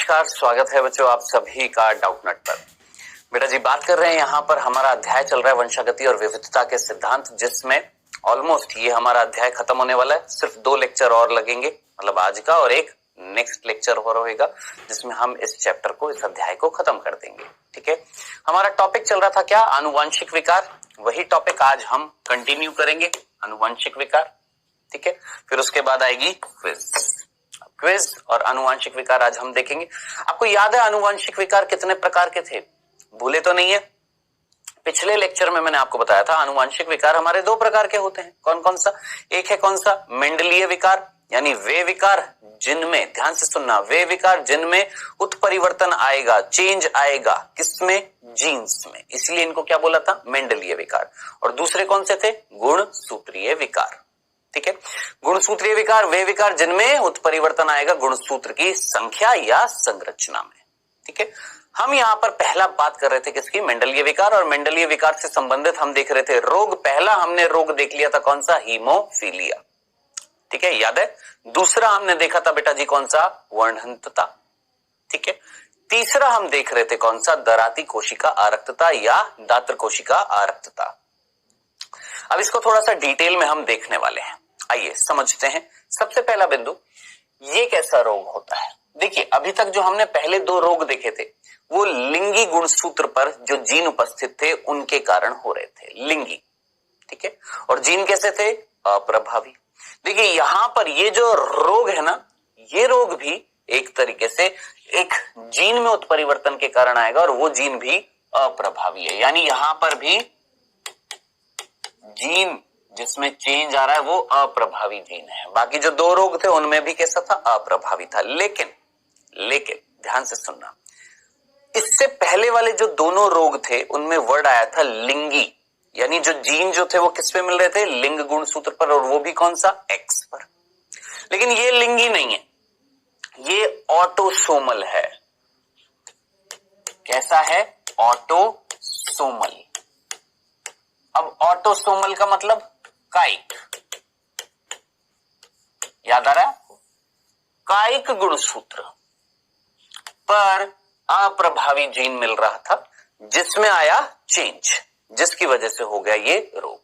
नमस्कार, स्वागत है बच्चों आप सभी का डाउटनट पर। बेटा जी बात कर रहे हैं यहाँ पर हमारा अध्याय चल रहा है वंशागति और विविधता के सिद्धांत, जिसमें ऑलमोस्ट ये हमारा अध्याय खत्म होने वाला है। सिर्फ 2 लेक्चर और लगेंगे, मतलब आज का और एक नेक्स्ट लेक्चर और होगा, जिसमें हम इस चैप्टर को, इस अध्याय को खत्म कर देंगे। ठीक है, हमारा टॉपिक चल रहा था क्या, आनुवांशिक विकार। वही टॉपिक आज हम कंटिन्यू करेंगे, आनुवांशिक विकार। ठीक है, फिर उसके बाद आएगी क्विज और आनुवांशिक विकार आज हम देखेंगे। आपको याद है आनुवांशिक विकार कितने प्रकार के थे, भूले तो नहीं है? पिछले लेक्चर में मैंने आपको बताया था आनुवांशिक विकार हमारे 2 प्रकार के होते हैं। कौन कौन सा? एक है कौन सा, मेंडलीय विकार, यानी वे विकार जिनमें, ध्यान से सुनना, वे विकार जिनमें उत्परिवर्तन आएगा, चेंज आएगा, किसमें? जीन्स में, इसलिए इनको क्या बोला था, मेंडलीय विकार। और दूसरे कौन से थे? गुणसूत्रीय विकार। ठीक है, गुणसूत्रीय विकार वे विकार जिनमें उत्परिवर्तन आएगा गुणसूत्र की संख्या या संरचना में। ठीक है, हम यहां पर पहला बात कर रहे थे किसकी, मेंडलीय विकार, और मेंडलीय विकार से संबंधित हम देख रहे थे रोग। पहला हमने रोग देख लिया था कौन सा, हीमोफीलिया। ठीक है, याद है? दूसरा हमने देखा था बेटा जी कौन सा, वर्णहंतता। ठीक है, तीसरा हम देख रहे थे कौन सा, दराती कोशिका आरक्तता या दात्र कोशिका आरक्तता। अब इसको थोड़ा सा डिटेल में हम देखने वाले हैं, आइए समझते हैं। सबसे पहला बिंदु, ये कैसा रोग होता है? देखिए अभी तक जो हमने पहले 2 रोग देखे थे वो लिंगी गुणसूत्र पर जो जीन उपस्थित थे उनके कारण हो रहे थे, लिंगी। ठीक है, और जीन कैसे थे, अप्रभावी। देखिए यहां पर ये जो रोग है ना, ये रोग भी एक तरीके से एक जीन में उत्परिवर्तन के कारण आएगा और वो जीन भी अप्रभावी है, यानी यहां पर भी जीन जिसमें चेंज आ रहा है वो अप्रभावी जीन है। बाकी जो 2 रोग थे उनमें भी कैसा था, अप्रभावी था। लेकिन ध्यान से सुनना, इससे पहले वाले जो दोनों रोग थे उनमें वर्ड आया था लिंगी, यानी जो जीन जो थे वो किस पे मिल रहे थे, लिंग गुणसूत्र पर, और वो भी कौन सा, एक्स पर। लेकिन ये लिंगी नहीं है, ये ऑटोसोमल है। कैसा है, ऑटोसोमल। अब ऑटोसोमल का मतलब कायिक, याद आ रहा है? कायिक गुणसूत्र पर अप्रभावी जीन मिल रहा था, जिसमें आया चेंज, जिसकी वजह से हो गया ये रोग।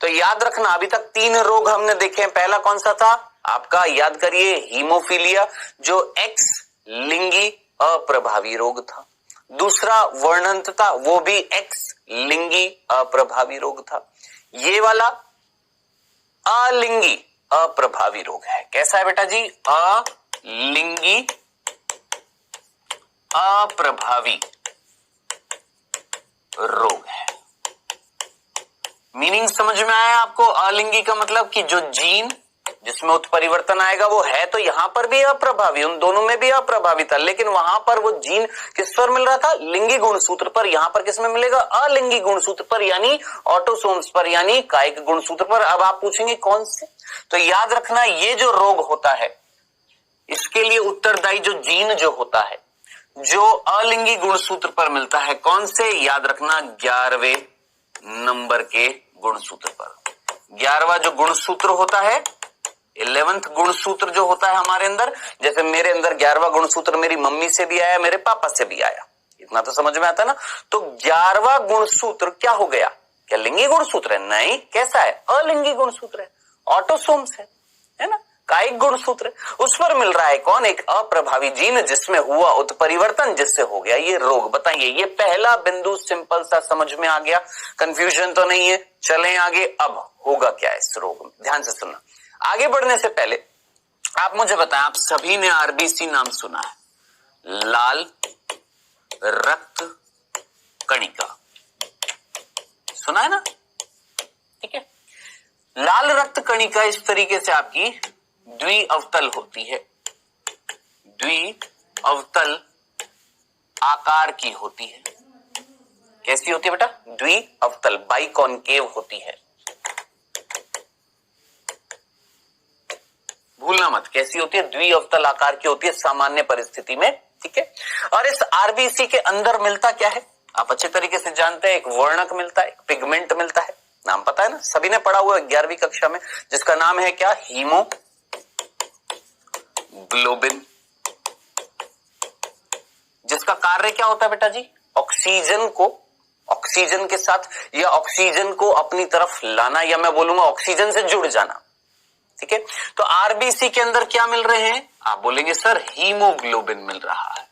तो याद रखना, अभी तक 3 रोग हमने देखे हैं। पहला कौन सा था आपका, याद करिए, हीमोफीलिया, जो एक्स लिंगी अप्रभावी रोग था। दूसरा वर्णहंतता, वो भी एक्स लिंगी अप्रभावी रोग था। ये वाला अलिंगी अप्रभावी रोग है। कैसा है बेटा जी, अलिंगी अप्रभावी रोग है। मीनिंग समझ में आया आपको? अलिंगी का मतलब कि जो जीन जिसमें उत्परिवर्तन आएगा वो है तो यहां पर भी अप्रभावी, उन दोनों में भी अप्रभावी था, लेकिन वहां पर वो जीन किस पर मिल रहा था, लिंगी गुणसूत्र पर। यहां पर किस में मिलेगा, अलिंगी गुणसूत्र पर, यानी ऑटोसोम्स पर, यानी कायिक गुणसूत्र पर। अब आप पूछेंगे कौन से, तो याद रखना ये जो रोग होता है इसके लिए उत्तरदायी जो जीन जो होता है जो अलिंगी गुणसूत्र पर मिलता है, कौन से, याद रखना 11वें नंबर के गुणसूत्र पर। 11वां जो गुणसूत्र होता है, 11th गुणसूत्र जो होता है हमारे अंदर, जैसे मेरे अंदर 11वां गुणसूत्र मेरी मम्मी से भी आया, मेरे पापा से भी आया, इतना तो समझ में आता है ना। तो 11वां गुणसूत्र क्या हो गया, क्या लिंगी गुणसूत्र है? नहीं, कैसा है, अलिंगी गुणसूत्र है, ऑटोसोम्स है ना, कायिक गुणसूत्र, उस पर मिल रहा है कौन, एक अप्रभावी जीन जिसमें हुआ उत्परिवर्तन, जिससे हो गया ये रोग। बताइए, ये पहला बिंदु सिंपल सा समझ में आ गया, कंफ्यूजन तो नहीं है। चलें आगे, अब होगा क्या इस रोग में, ध्यान से सुनना। आगे बढ़ने से पहले आप मुझे बताएं, आप सभी ने आरबीसी नाम सुना है, लाल रक्त कणिका, सुना है ना? ठीक है, लाल रक्त कणिका इस तरीके से आपकी द्विअवतल होती है, द्विअवतल आकार की होती है। कैसी होती है बेटा, द्विअवतल, बाइकॉनकेव होती है। भूलना मत, कैसी होती है, द्विअवतल आकार की होती है सामान्य परिस्थिति में। ठीक है, और इस आरबीसी के अंदर मिलता क्या है, आप अच्छे तरीके से जानते हैं, एक वर्णक मिलता है, एक पिगमेंट मिलता है, नाम पता है ना, सभी ने पढ़ा हुआ है 11वीं कक्षा में, जिसका नाम है क्या, हीमोग्लोबिन। इसका कार्य क्या होता है बेटा जी? ऑक्सीजन के साथ या ऑक्सीजन को अपनी तरफ लाना, या मैं बोलूंगा ऑक्सीजन से जुड़ जाना। ठीक है, तो आरबीसी के अंदर क्या मिल रहे हैं? आप बोलेंगे सर हीमोग्लोबिन मिल रहा है।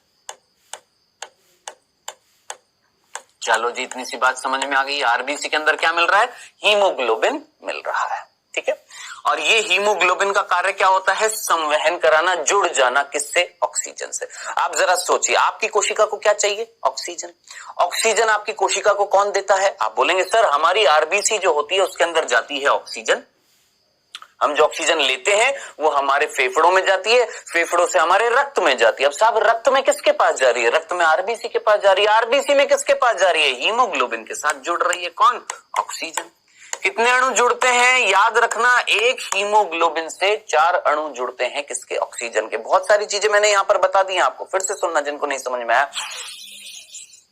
चलो जी, इतनी सी बात समझ में आ गई। आरबीसी के अंदर क्या मिल रहा है? हीमोग्लोबिन मिल रहा है। ठीक है, और ये हीमोग्लोबिन का कार्य क्या होता है? संवहन कराना, जुड़ जाना, किससे? ऑक्सीजन से। आप जरा सोचिए, आपकी कोशिका को क्या चाहिए? ऑक्सीजन। ऑक्सीजन आपकी कोशिका को कौन देता है? आप बोलेंगे सर हमारी आरबीसी जो होती है उसके अंदर जाती है ऑक्सीजन। हम जो ऑक्सीजन लेते हैं वो हमारे फेफड़ों में जाती है, फेफड़ों से हमारे रक्त में जाती है। अब साहब रक्त में किसके पास जा रही है? रक्त में आरबीसी के पास जा रही है। आरबीसी में किसके पास जा रही है? हीमोग्लोबिन के साथ जुड़ रही है। कौन? ऑक्सीजन। कितने अणु जुड़ते हैं? याद रखना, एक हीमोग्लोबिन से 4 अणु जुड़ते हैं। किसके? ऑक्सीजन के। बहुत सारी चीजें मैंने यहां पर बता दी हैं आपको, फिर से सुनना जिनको नहीं समझ में आया।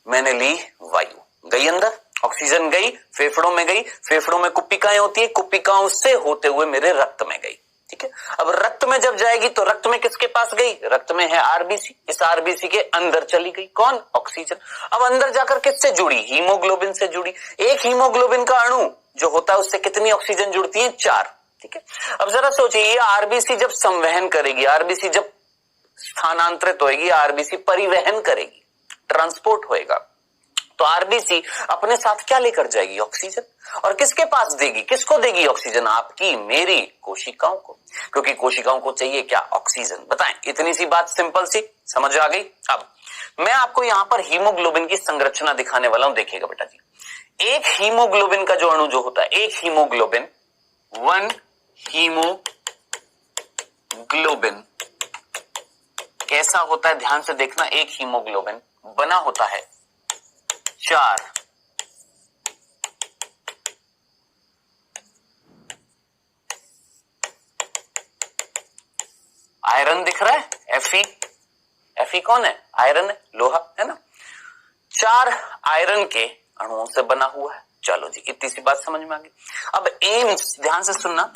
मैंने ली वायु, गई अंदर, ऑक्सीजन गई, फेफड़ों में गई, फेफड़ों में कुप्पिकाएं होती है, कुप्पिकाओं से होते हुए मेरे रक्त में गई। ठीक है, अब रक्त में जब जाएगी तो रक्त में किसके पास गई? रक्त में है आरबीसी, इस आरबीसी के अंदर चली गई। कौन? ऑक्सीजन। अब अंदर जाकर किससे जुड़ी? हीमोग्लोबिन से जुड़ी। एक हीमोग्लोबिन का अणु जो होता है उससे कितनी ऑक्सीजन जुड़ती है? 4। ठीक है, अब जरा सोचिए, ये आरबीसी जब संवहन करेगी, आरबीसी जब स्थानांतरित होगी, आरबीसी परिवहन करेगी, ट्रांसपोर्ट होएगा, तो आरबीसी अपने साथ क्या लेकर जाएगी? ऑक्सीजन। और किसके पास देगी? किसको देगी ऑक्सीजन? आपकी, मेरी कोशिकाओं को, क्योंकि कोशिकाओं को चाहिए क्या? ऑक्सीजन। बताएं, इतनी सी बात सिंपल सी समझ आ गई। अब मैं आपको यहां पर हीमोग्लोबिन की संरचना दिखाने वाला हूं। देखिएगा बेटा जी, एक हीमोग्लोबिन का जो अणु जो होता है, एक हीमोग्लोबिन, 1 हीमोग्लोबिन कैसा होता है? ध्यान से देखना, एक हीमोग्लोबिन बना होता है 4 आयरन दिख रहा है, Fe कौन है? आयरन है, लोहा है ना। 4 आयरन के अणुओं से बना हुआ है। चलो जी, इतनी सी बात समझ में आ गई। अब एम्स, ध्यान से सुनना,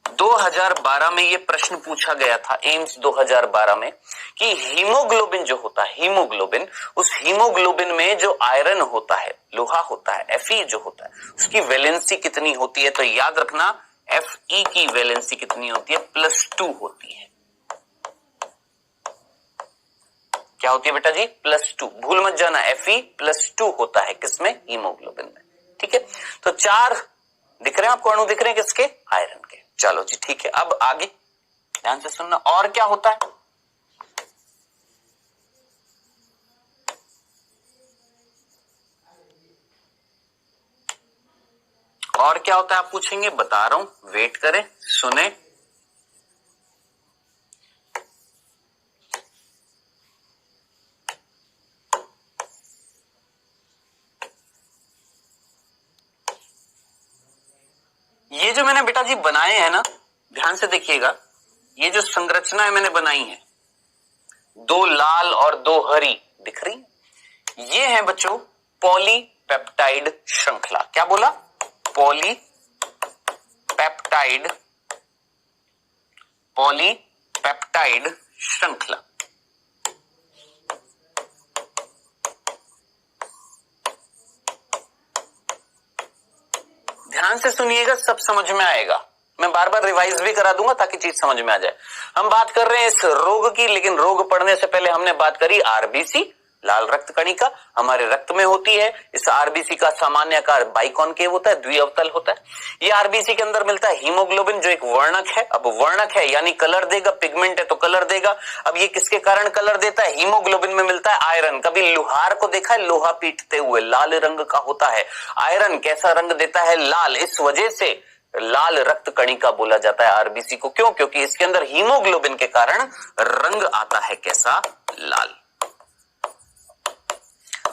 2012 में ये प्रश्न पूछा गया था, एम्स 2012 में, कि हीमोग्लोबिन जो होता है, हीमोग्लोबिन, उस हीमोग्लोबिन में जो आयरन होता है, लोहा होता है, Fe जो होता है, उसकी वैलेंसी कितनी होती है? तो याद रखना, Fe की वैलेंसी कितनी होती है? +2 होती है। क्या होती है बेटा जी? +2। भूल मत जाना, Fe +2 होता है किसमें? हीमोग्लोबिन में। ठीक है, तो 4 दिख रहे हैं आपको, अणु दिख रहे हैं किसके? आयरन के। चलो जी ठीक है, अब आगे ध्यान से सुनना, और क्या होता है? और क्या होता है आप पूछेंगे, बता रहा हूं, वेट करें, सुने। ये जो मैंने बेटा जी बनाए हैं ना, ध्यान से देखिएगा, ये जो संरचनाएं मैंने बनाई हैं, 2 लाल और 2 हरी दिख रही, ये है बच्चों पॉलीपेप्टाइड श्रृंखला। क्या बोला? पॉलीपेप्टाइड श्रृंखला। ध्यान से सुनिएगा, सब समझ में आएगा। मैं बार बार रिवाइज भी करा दूंगा ताकि चीज समझ में आ जाए। हम बात कर रहे हैं इस रोग की, लेकिन रोग पढ़ने से पहले हमने बात करी आरबीसी, लाल रक्त कणिका हमारे रक्त में होती है। इस आरबीसी का सामान्य आकार बाइकॉनकेव होता है, द्विअवतल होता है। ये आरबीसी के अंदर मिलता है हीमोग्लोबिन जो एक वर्णक है। अब वर्णक है यानी कलर देगा, पिगमेंट है तो कलर देगा। अब ये किसके कारण कलर देता है? हीमोग्लोबिन में मिलता है आयरन। कभी लोहार को देखा है? लोहा पीटते हुए लाल रंग का होता है। आयरन कैसा रंग देता है? लाल। इस वजह से लाल रक्त कणिका बोला जाता है आरबीसी को। क्यों? क्योंकि इसके अंदर हीमोग्लोबिन के कारण रंग आता है कैसा? लाल।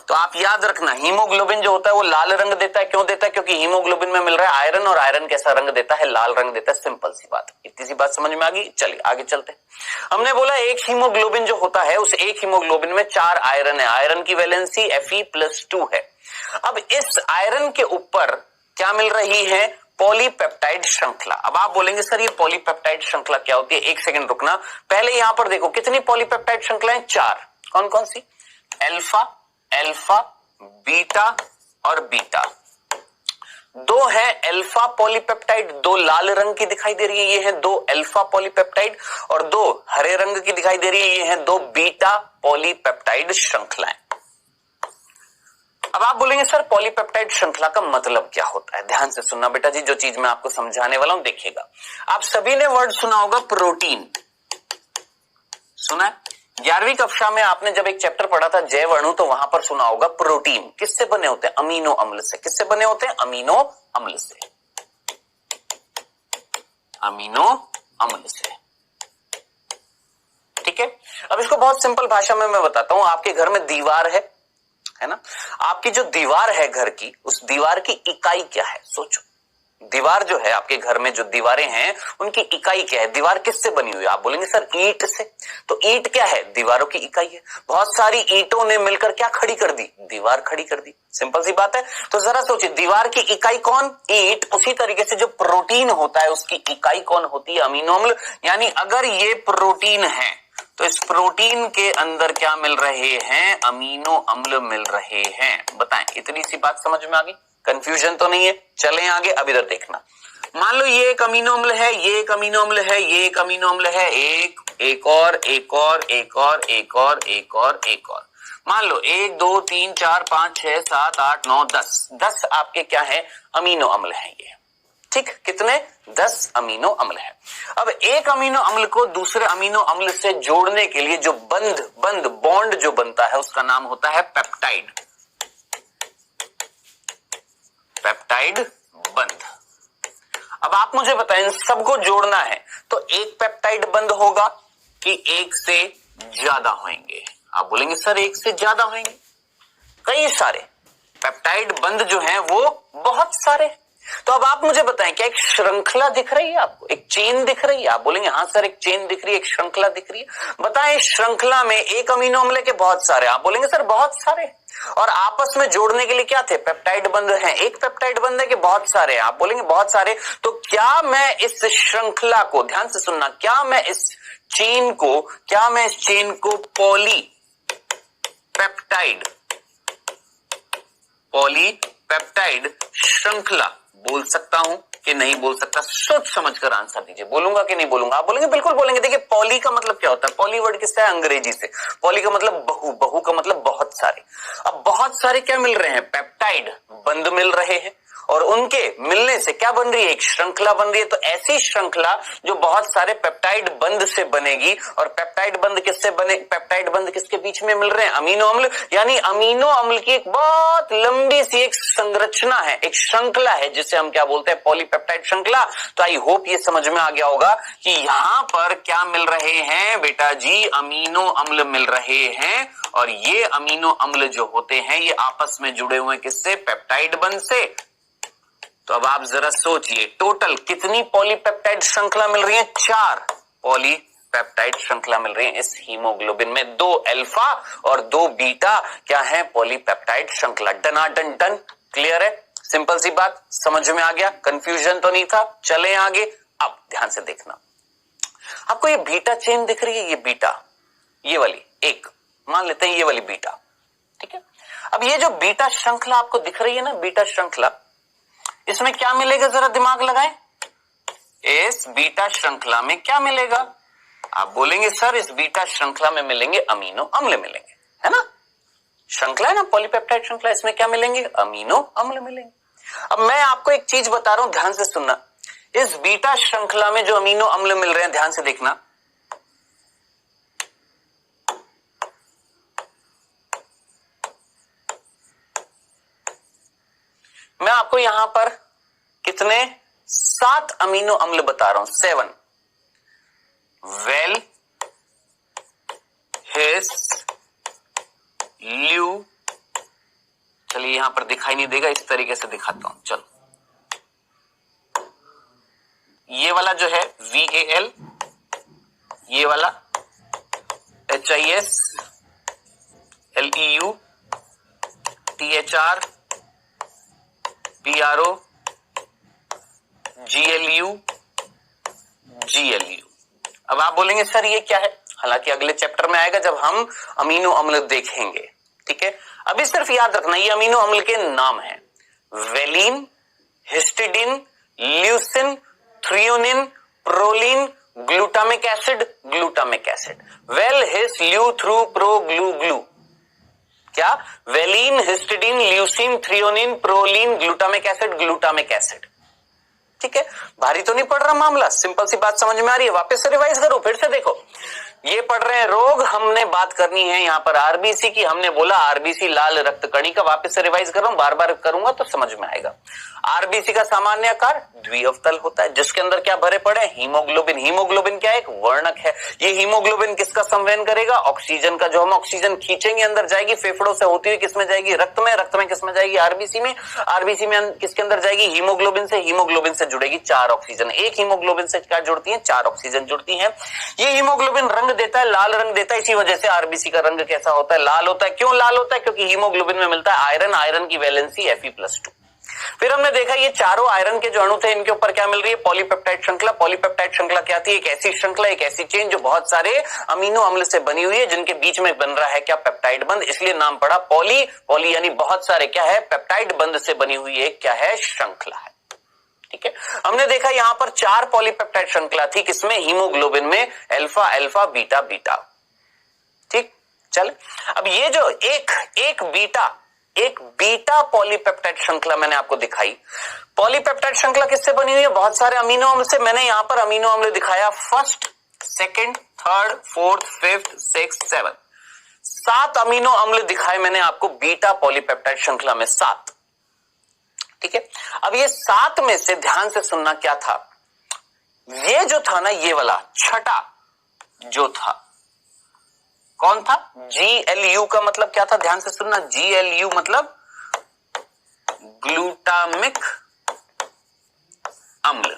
तो आप याद रखना, हीमोग्लोबिन जो होता है वो लाल रंग देता है। क्यों देता है? क्योंकि हीमोग्लोबिन में मिल रहा है आयरन, और आयरन कैसा रंग देता है? लाल रंग देता है। सिंपल सी बात। इतनी सी बात समझ में आ गई। चलिए आगे चलते हैं। हमने बोला एक हीमोग्लोबिन जो होता है, उस एक हीमोग्लोबिन में 4 आयरन है। आयरन की वैलेंसी Fe +2 है। अब इस आयरन के ऊपर क्या मिल रही है? पॉलीपेप्टाइड श्रृंखला। अब आप बोलेंगे सर ये पॉलीपेप्टाइड श्रृंखला क्या होती है? एक सेकंड रुकना, पहले यहां पर देखो कितनी पॉलीपेप्टाइड श्रृंखलाएं? 4। कौन कौन सी? अल्फा, अल्फा, बीटा और बीटा। 2 है अल्फा पॉलीपेप्टाइड, 2 लाल रंग की दिखाई दे रही है, ये है 2 अल्फा पॉलीपेप्टाइड, और 2 हरे रंग की दिखाई दे रही है, ये है 2 बीटा पॉलीपेप्टाइड श्रृंखलाएं। अब आप बोलेंगे सर पॉलीपेप्टाइड श्रृंखला का मतलब क्या होता है? ध्यान से सुनना बेटा जी, जो चीज मैं आपको समझाने वाला हूं देखिएगा। आप सभी ने वर्ड सुना होगा प्रोटीन, सुना है? 11वीं कक्षा में आपने जब एक चैप्टर पढ़ा था जैव अणु, तो वहां पर सुना होगा प्रोटीन किससे बने होते हैं? अमीनो अम्ल से। किससे बने होते हैं? अमीनो अम्ल से। अमीनो अम्ल से, ठीक है। अब इसको बहुत सिंपल भाषा में मैं बताता हूं। आपके घर में दीवार है ना? आपकी जो दीवार है घर की, उस दीवार की इकाई क्या है? सोचो, दीवार जो है आपके घर में, जो दीवारें हैं उनकी इकाई क्या है? दीवार किससे बनी हुई है? आप बोलेंगे सर ईंट से। तो ईंट क्या है? दीवारों की इकाई है। बहुत सारी ईंटों ने मिलकर क्या खड़ी कर दी? दीवार खड़ी कर दी। सिंपल सी बात है। तो जरा सोचिए, दीवार की इकाई कौन? ईंट। उसी तरीके से जो प्रोटीन होता है उसकी इकाई कौन होती है? अमीनो अम्ल। यानी अगर ये प्रोटीन है तो इस प्रोटीन के अंदर क्या मिल रहे हैं? अमीनो अम्ल मिल रहे हैं। बताएं, इतनी सी बात समझ में आ गई? कंफ्यूजन तो नहीं है? चलें आगे। अब इधर देखना, मान लो ये एक अमीनो अम्ल है, ये एक अमीनो अम्ल है, ये एक अमीनो अम्ल है, एक और, एक और, एक और, एक और, एक और, एक और। मान लो 1 2 3 4 5 6 7 8 9 10 आपके क्या है? अमीनो अम्ल है ये, ठीक। कितने? 10 अमीनो अम्ल है। अब एक अमीनो अम्ल को दूसरे अमीनो अम्ल से जोड़ने के लिए जो बॉन्ड जो बनता है उसका नाम होता है पेप्टाइड। पेप्टाइड बंध। अब आप मुझे बताएं, इन सबको जोड़ना है तो एक पेप्टाइड बंध होगा कि एक से ज्यादा होंगे? आप बोलेंगे सर एक से ज्यादा होंगे, कई सारे पेप्टाइड बंध जो हैं वो बहुत सारे। तो अब आप मुझे बताएं, क्या एक श्रृंखला दिख रही है आपको? एक चेन दिख रही है? आप बोलेंगे हाँ सर एक चेन दिख रही है, एक श्रृंखला दिख रही है। बताएं, इस श्रृंखला में एक अमीनो अम्ल के बहुत सारे? आप बोलेंगे सर बहुत सारे। और आपस में जोड़ने के लिए क्या थे? पेप्टाइड बंध हैं। एक पेप्टाइड बंध है कि बहुत सारे? आप बोलेंगे बहुत सारे। तो क्या मैं इस श्रृंखला को, ध्यान से सुनना, क्या मैं इस चेन को पॉलीपेप्टाइड श्रृंखला बोल सकता हूं कि नहीं बोल सकता? सोच समझकर आंसर दीजिए। बोलूंगा कि नहीं बोलूंगा? आप बोलेंगे बिल्कुल बोलेंगे। देखिए, पॉली का मतलब क्या होता है? पॉली वर्ड किससे है? अंग्रेजी से। पॉली का मतलब बहु, बहु का मतलब बहुत सारे। अब बहुत सारे क्या मिल रहे हैं? पेप्टाइड बंध मिल रहे हैं, और उनके मिलने से क्या बन रही है? एक श्रृंखला बन रही है। तो ऐसी श्रृंखला जो बहुत सारे पेप्टाइड बंध से बनेगी, और पेप्टाइड बंध किससे बने? पेप्टाइड बंध किसके बीच में मिल रहे हैं? अमीनो अम्ल। यानी अमीनो अम्ल की एक बहुत लंबी सी एक संरचना है, एक श्रृंखला है, जिसे हम क्या बोलते हैं? पॉलीपेप्टाइड श्रृंखला। तो आई होप ये समझ में आ गया होगा कि यहां पर क्या मिल रहे हैं बेटा जी? अमीनो अम्ल मिल रहे हैं, और ये अमीनो अम्ल जो होते हैं ये आपस में जुड़े हुए किससे? पेप्टाइड बंध से। तो अब आप जरा सोचिए, टोटल कितनी पॉलीपेप्टाइड श्रृंखला मिल रही है? 4 पॉलीपेप्टाइड श्रृंखला मिल रही है इस हीमोग्लोबिन में। 2 अल्फा और 2 बीटा क्या है? पॉलीपेप्टाइड श्रृंखला। डनाडन डन। क्लियर है? सिंपल सी बात, समझ में आ गया? कंफ्यूजन तो नहीं था? चलें आगे। अब ध्यान से देखना, आपको ये बीटा चेन दिख रही है? ये बीटा, ये वाली एक, मान लेते हैं ये वाली बीटा, ठीक है। अब ये जो बीटा श्रृंखला आपको दिख रही है ना, बीटा श्रृंखला, इसमें क्या मिलेगा? जरा दिमाग लगाएं। इस बीटा श्रृंखला में क्या मिलेगा? आप बोलेंगे सर इस बीटा श्रृंखला में मिलेंगे अमीनो अम्ल मिलेंगे, है ना? श्रृंखला है ना, पॉलीपेप्टाइड श्रृंखला, इसमें क्या मिलेंगे? अमीनो अम्ल मिलेंगे। अब मैं आपको एक चीज बता रहा हूं, ध्यान से सुनना। इस बीटा श्रृंखला में जो अमीनो अम्ल मिल रहे हैं, ध्यान से देखना, मैं आपको यहां पर कितने? 7 अमीनो अम्ल बता रहा हूं। 7 वेल, हिस, ल्यू, चलिए यहां पर दिखाई नहीं देगा, इस तरीके से दिखाता हूं। चलो, ये वाला जो है VAL, ये वाला HIS, LEU, THR, PRO, GLU GLU। अब आप बोलेंगे सर ये क्या है, हालांकि अगले चैप्टर में आएगा जब हम अमीनो अम्ल देखेंगे, ठीक है। अभी सिर्फ याद रखना ये अमीनो अम्ल के नाम है, valine, histidine, leucine, threonine, proline, glutamic acid, glutamic acid. Val his leu thr pro glu glu. क्या? Valine, histidine, leucine, threonine, proline, glutamic acid, glutamic acid. ठीक है, भारी तो नहीं पड़ रहा मामला, सिंपल सी बात समझ में आ रही है। वापस से रिवाइज करो, फिर से देखो। ये पढ़ रहे हैं रोग, हमने बात करनी है यहां पर आरबीसी की। हमने बोला आरबीसी लाल रक्त कणिका, वापस से रिवाइज कर रहा हूं, बार बार करूंगा तो समझ में आएगा। आरबीसी का सामान्य आकार द्विअवतल होता है, जिसके अंदर क्या भरे पड़े? हीमोग्लोबिन। हीमोग्लोबिन क्या है? एक वर्णक है। ये हीमोग्लोबिन किसका संवहन करेगा? ऑक्सीजन का। जो हम ऑक्सीजन खींचेंगे अंदर जाएगी, फेफड़ों से होती हुई किसमें जाएगी? रक्त में। रक्त में किसमें जाएगी? आरबीसी में। आरबीसी में किसके अंदर जाएगी? हीमोग्लोबिन से। हीमोग्लोबिन से जुड़ेगी 4 ऑक्सीजन। एक हीमोग्लोबिन से क्या जुड़ती है? 4 ऑक्सीजन जुड़ती है। ये हीमोग्लोबिन रंग देता है, लाल रंग देता है। इसी वजह से आरबीसी का रंग कैसा होता है? लाल होता है। क्यों लाल होता है? क्योंकि हीमोग्लोबिन में मिलता है आयरन। आयरन की वैलेंसी Fe+2। फिर हमने देखा ये चारों आयरन के जो अणु थे, इनके ऊपर क्या मिल रही है? पॉलीपेप्टाइड श्रृंखला। पॉलीपेप्टाइड श्रृंखला क्या थी? एक ऐसी श्रृंखला, एक ऐसी चेन जो बहुत सारे अमीनो अम्ल से बनी हुई है, जिनके बीच में बन रहा है क्या? पेप्टाइड बंध। इसलिए नाम पड़ा पॉली। पॉली यानी बहुत सारे, क्या है? पेप्टाइड बंध से बनी हुई एक क्या है? श्रृंखला है। ठीक है, हमने देखा यहां पर 4 पॉलीपेप्टाइड श्रृंखला थी। किसमें? हीमोग्लोबिन में। Alpha alpha beta beta. ठीक, चल अब ये जो एक बीटा पॉलीपेप्टाइड श्रृंखला मैंने आपको दिखाई। पॉलीपेप्टाइड श्रृंखला किससे बनी हुई है? बहुत सारे अमीनो अम्ल से। मैंने यहां पर अमीनो अम्ल दिखाया, first, second, third, fourth, fifth, sixth, seven. 7 amino अम्ल दिखाए मैंने आपको बीटा पॉलीपेप्टाइड श्रृंखला में, 7। ठीक है, अब ये 7 में से ध्यान से सुनना क्या था? ये जो था ना, ये वाला छठा जो था, कौन था? GLU का मतलब क्या था? ध्यान से सुनना। GLU मतलब ग्लूटामिक अम्ल।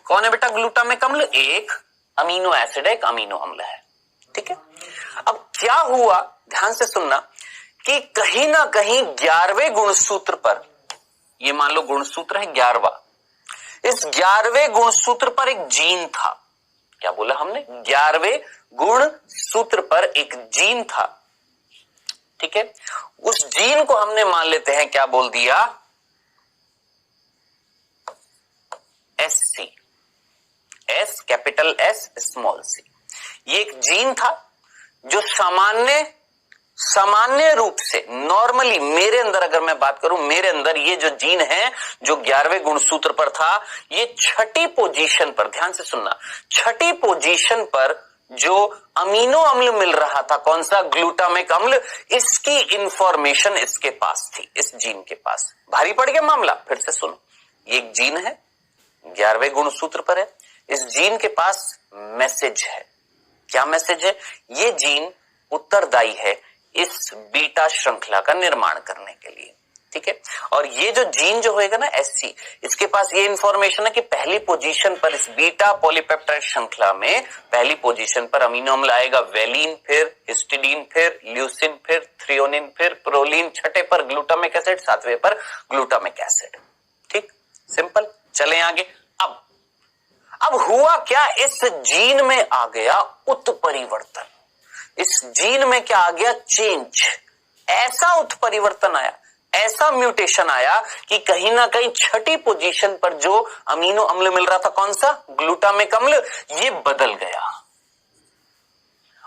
कौन है बेटा ग्लूटामिक अम्ल? एक अमीनो एसिड है, एक अमीनो अम्ल है। ठीक है, अब क्या हुआ ध्यान से सुनना कि कहीं ना कहीं 11वें गुणसूत्र पर, ये मान लो गुणसूत्र है 11वां, इस 11वें गुणसूत्र पर एक जीन था। क्या बोला हमने? 11वें गुण सूत्र पर एक जीन था। ठीक है, उस जीन को हमने मान लेते हैं, क्या बोल दिया? SC। S capital S small c। ये एक जीन था जो सामान्य रूप से, नॉर्मली मेरे अंदर अगर मैं बात करूं, मेरे अंदर ये जो जीन है जो 11वें गुणसूत्र पर था, ये छठी पोजीशन पर, ध्यान से सुनना, छठी पोजीशन पर जो अमीनो अम्ल मिल रहा था, कौन सा? ग्लूटामिक अम्ल। इसकी इंफॉर्मेशन इसके पास थी, इस जीन के पास। भारी पड़ गया मामला? फिर से सुनो, ये एक जीन है, 11वें गुणसूत्र पर है। इस जीन के पास मैसेज है। क्या मैसेज है? ये जीन उत्तरदायी है इस बीटा श्रृंखला का निर्माण करने के लिए। ठीक है, और ये जो जीन जो होएगा ना SC, इसके पास ये इंफॉर्मेशन है कि पहली पोजीशन पर, इस बीटा पॉलीपेप्टाइड श्रृंखला में पहली पोजीशन पर अमीनो अम्ल आएगा वेलिन, फिर हिस्टिडीन, फिर ल्यूसिन, फिर थ्रियोनिन, फिर प्रोलिन, छठे पर ग्लूटामिक एसिड, 7वें पर ग्लूटामिक एसिड। ठीक, सिंपल। चलें आगे। अब हुआ क्या? इस जीन में आ गया उत्परिवर्तन। इस जीन में क्या आ गया? चेंज। ऐसा उत्परिवर्तन आया, ऐसा म्यूटेशन आया कि कहीं ना कहीं छठी पोजीशन पर जो अमीनो अम्ल मिल रहा था, कौन सा? ग्लूटामिक अम्ल, ये बदल गया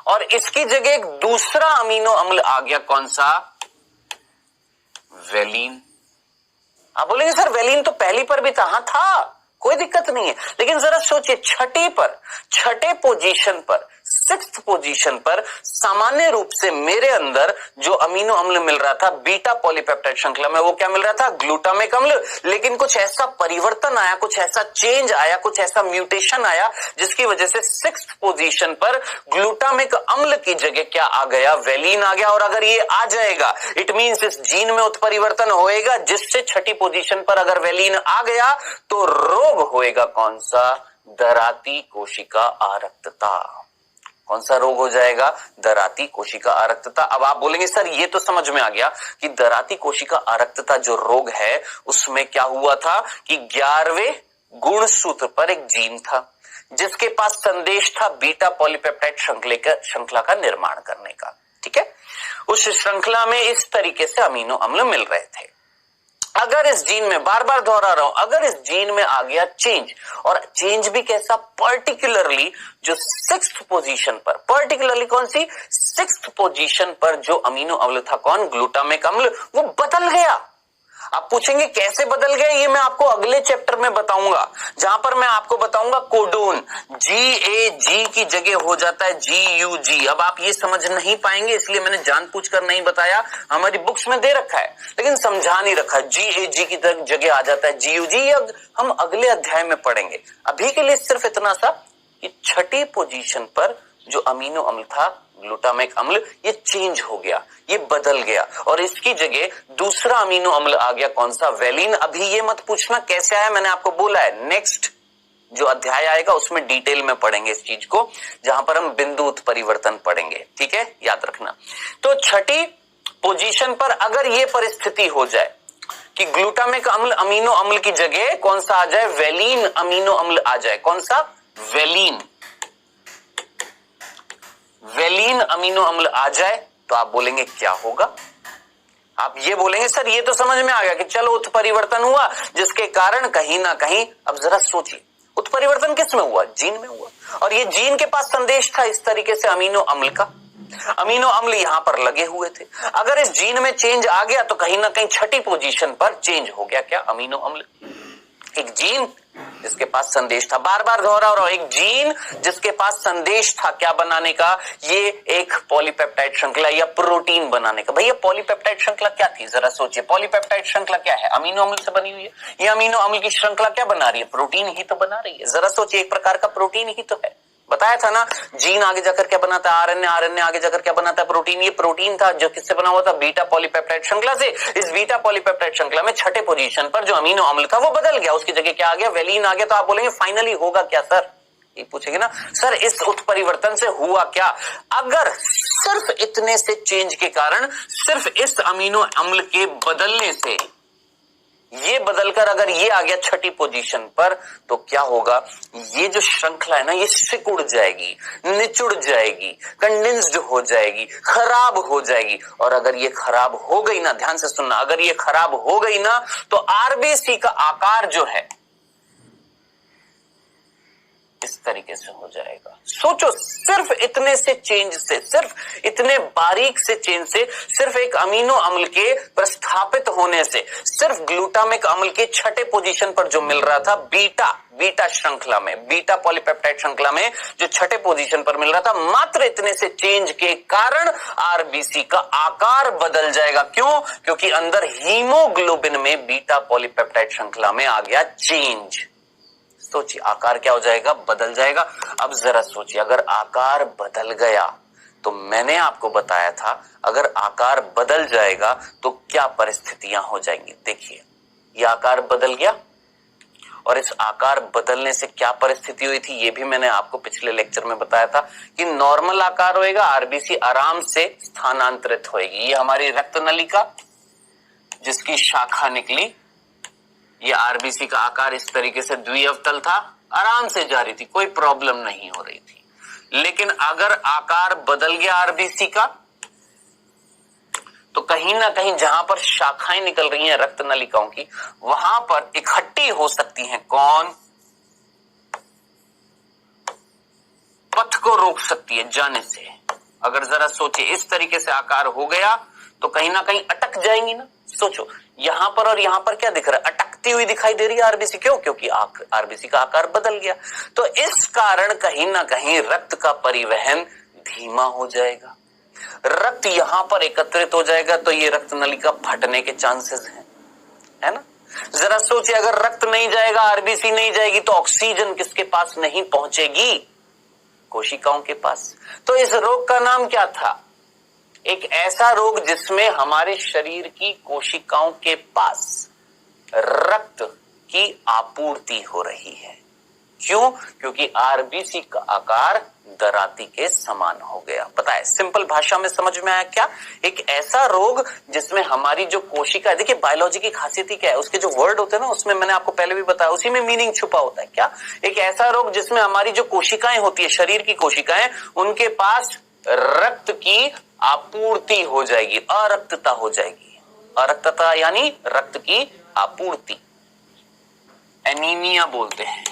और इसकी जगह एक दूसरा अमीनो अम्ल आ गया। कौन सा? वेलिन। आप बोलेंगे सर वेलिन तो पहली पर भी था। हाँ था, कोई दिक्कत नहीं है, लेकिन जरा सोचिए, छठे पोजीशन पर, 6th पोजीशन पर सामान्य रूप से मेरे अंदर जो अमीनो अम्ल मिल रहा था बीटा पॉलीपेप्टाइड श्रृंखला में, वो क्या मिल रहा था? ग्लूटामिक अम्ल। लेकिन कुछ ऐसा परिवर्तन आया, कुछ ऐसा चेंज आया, कुछ ऐसा म्यूटेशन आया, जिसकी वजह से 6th पोजीशन पर ग्लूटामिक अम्ल की जगह क्या आ गया? वेलिन आ गया। और अगर ये आ जाएगा, इट मींस इस जीन में उत्परिवर्तन होएगा, जिससे छठी पोजीशन पर अगर वेलिन आ गया तो रोग होएगा। कौन सा? दराती कोशिका आरक्तता। कौन सा रोग हो जाएगा? दराती कोशिका आरक्तता। अब आप बोलेंगे सर ये तो समझ में आ गया कि दराती कोशिका आरक्तता जो रोग है, उसमें क्या हुआ था कि 11वें गुणसूत्र पर एक जीन था जिसके पास संदेश था बीटा पॉलीपेप्टाइड श्रृंखला का निर्माण करने का। ठीक है, उस श्रृंखला में इस तरीके से अमीनो अम्ल मिल रहे थे। अगर इस जीन में, बार बार दोहरा रहा हूं, अगर इस जीन में आ गया चेंज, और चेंज भी कैसा, पर्टिकुलरली जो 6th पोजीशन पर, पर्टिकुलरली कौन सी, 6th पोजीशन पर जो अमीनो अम्ल था, कौन, ग्लूटामिक अम्ल, वो बदल गया। आप पूछेंगे कैसे बदल गए, ये मैं आपको अगले चैप्टर में बताऊंगा, जहां पर मैं आपको बताऊंगा कोडोन GAG की जगह हो जाता है GUG। अब आप ये समझ नहीं पाएंगे, इसलिए मैंने जानबूझकर नहीं बताया, हमारी बुक्स में दे रखा है लेकिन समझा नहीं रखा। GAG की जगह आ जाता है GUG, ये हम अगले अध्याय में पढ़ेंगे। अभी के लिए सिर्फ इतना सा कि 6ठी पोजीशन पर जो अमीनो अम्ल था ग्लूटामिक अम्ल, ये चेंज हो गया, ये बदल गया, और इसकी जगह दूसरा अमीनो अम्ल आ गया, कौन सा, वेलिन। अभी ये मत पूछना कैसे आया, मैंने आपको बोला है नेक्स्ट जो अध्याय आएगा उसमें डिटेल में पढ़ेंगे इस चीज को, जहां पर हम बिंदु उत्परिवर्तन पढ़ेंगे। ठीक है, याद रखना। तो 6ठी पोजीशन पर अगर ये परिस्थिति हो जाए कि ग्लूटामिक अम्ल अमीनो अम्ल की जगह कौन सा आ जाए, वेलिन अमीनो अम्ल आ जाए, कौन सा, वेलिन अमीनो अम्ल आ जाए, तो आप बोलेंगे क्या होगा, आप ये बोलेंगे सर ये तो समझ में आ गया कि चलो उत्परिवर्तन हुआ जिसके कारण कहीं ना कहीं, अब जरा सोचिए उत्परिवर्तन किस में हुआ, जीन में हुआ, और ये जीन के पास संदेश था इस तरीके से अमीनो अम्ल का, अमीनो अम्ल यहां पर लगे हुए थे। अगर इस जीन में चेंज आ गया तो कहीं ना कहीं 6ठी पोजीशन पर चेंज हो गया, क्या, अमीनो अम्ल। एक जीन जिसके पास संदेश था, बार बार दोहरा रहा हूं, एक जीन जिसके पास संदेश था क्या बनाने का, ये एक पॉलीपेप्टाइड श्रृंखला या प्रोटीन बनाने का। भैया पॉलीपेप्टाइड श्रृंखला क्या थी, जरा सोचिए, पॉलीपेप्टाइड श्रृंखला क्या है, अमीनो अम्ल से बनी हुई है। ये अमीनो अम्ल की श्रृंखला क्या बना रही है, प्रोटीन ही तो बना रही है। जरा सोचिए, एक प्रकार का प्रोटीन ही तो है। बताया था ना, जीन आगे जाकर क्या बनाता है, आरएनए, आरएनए आगे जाकर क्या बनाता है, प्रोटीन। ये प्रोटीन था जो किससे बना हुआ था, बीटा पॉलीपेप्टाइड श्रृंखला से। इस बीटा पॉलीपेप्टाइड श्रृंखला में 6ठे पोजीशन पर जो अमीनो अम्ल था वो बदल गया, उसकी जगह क्या आ गया, वेलिन आ गया। तो आप बोलेंगे फाइनली होगा क्या सर, ये पूछेंगे ना, सर इस उत्परिवर्तन से हुआ क्या। अगर सिर्फ इतने से चेंज के कारण, सिर्फ इस अमीनो अम्ल के बदलने से, ये बदलकर अगर ये आ गया 6ठी पोजीशन पर, तो क्या होगा, ये जो श्रृंखला है ना, ये सिकुड़ जाएगी, निचुड़ जाएगी, कंडेंस्ड हो जाएगी, खराब हो जाएगी। और अगर ये खराब हो गई ना, ध्यान से सुनना, अगर ये खराब हो गई ना, तो आरबीसी का आकार जो है इस तरीके से हो जाएगा। सोचो, सिर्फ इतने से चेंज से, सिर्फ इतने बारीक से चेंज से, सिर्फ एक अमीनो अम्ल के प्रस्थापित होने से, सिर्फ ग्लूटामिक अम्ल के 6ठे पोजीशन पर जो मिल रहा था बीटा श्रृंखला में, बीटा पॉलीपेप्टाइड श्रृंखला में जो 6ठे पोजीशन पर मिल रहा था, मात्र इतने से चेंज के कारण आरबीसी का आकार बदल जाएगा। क्यों, क्योंकि अंदर हीमोग्लोबिन में बीटा पॉलीपेप्टाइड श्रृंखला में आ गया चेंज। सोचिए, आकार क्या हो जाएगा, बदल जाएगा। अब जरा सोचिए, अगर आकार बदल गया, तो मैंने आपको बताया था अगर आकार बदल जाएगा तो क्या परिस्थितियां हो जाएंगी। देखिए, ये आकार बदल गया, और इस आकार बदलने से क्या परिस्थिति हुई थी, ये भी मैंने आपको पिछले लेक्चर में बताया था कि नॉर्मल आकार होएगा, आरबीसी आराम से स्थानांतरित होएगी। ये हमारी रक्त नलिका जिसकी शाखा निकली, ये आरबीसी का आकार इस तरीके से द्विअवतल था, आराम से जा रही थी, कोई प्रॉब्लम नहीं हो रही थी। लेकिन अगर आकार बदल गया आरबीसी का, तो कहीं ना कहीं जहां पर शाखाएं निकल रही हैं रक्त नलिकाओं की, वहां पर इकट्ठी हो सकती हैं, कौन, पथ को रोक सकती है जाने से। अगर जरा सोचिए, इस तरीके से आकार हो गया तो कहीं ना कहीं अटक जाएंगी ना। सोचो, यहां पर और यहां पर क्या दिख रहा है, अटकती हुई दिखाई दे रही है आरबीसी। क्यों, क्योंकि आरबीसी का आकार बदल गया। तो इस कारण कहीं ना कहीं रक्त का परिवहन धीमा हो जाएगा, रक्त यहां पर एकत्रित हो जाएगा, तो ये रक्त नलिका फटने के चांसेस हैं, है ना। जरा सोचिए, अगर रक्त नहीं जाएगा, आरबीसी नहीं जाएगी, तो ऑक्सीजन किसके पास नहीं पहुंचेगी, कोशिकाओं के पास। तो इस रोग का नाम क्या था, एक ऐसा रोग जिसमें हमारे शरीर की कोशिकाओं के पास रक्त की आपूर्ति हो रही है। क्यों? क्योंकि आरबीसी का आकार दराती के समान हो गया। पता है, सिंपल भाषा में समझ में आया क्या? एक ऐसा रोग जिसमें हमारी जो कोशिका, देखिए बायोलॉजी की खासियत ही क्या है, उसके जो वर्ड होते हैं ना, उसमें मैंने आपको पहले भी बताया, उसी में मीनिंग छुपा होता है। क्या? एक ऐसा रोग जिसमें हमारी जो कोशिकाएं होती है, शरीर की कोशिकाएं, उनके पास रक्त की आपूर्ति हो जाएगी, अरक्तता हो जाएगी। अरक्तता यानी रक्त की आपूर्ति, एनीमिया बोलते हैं।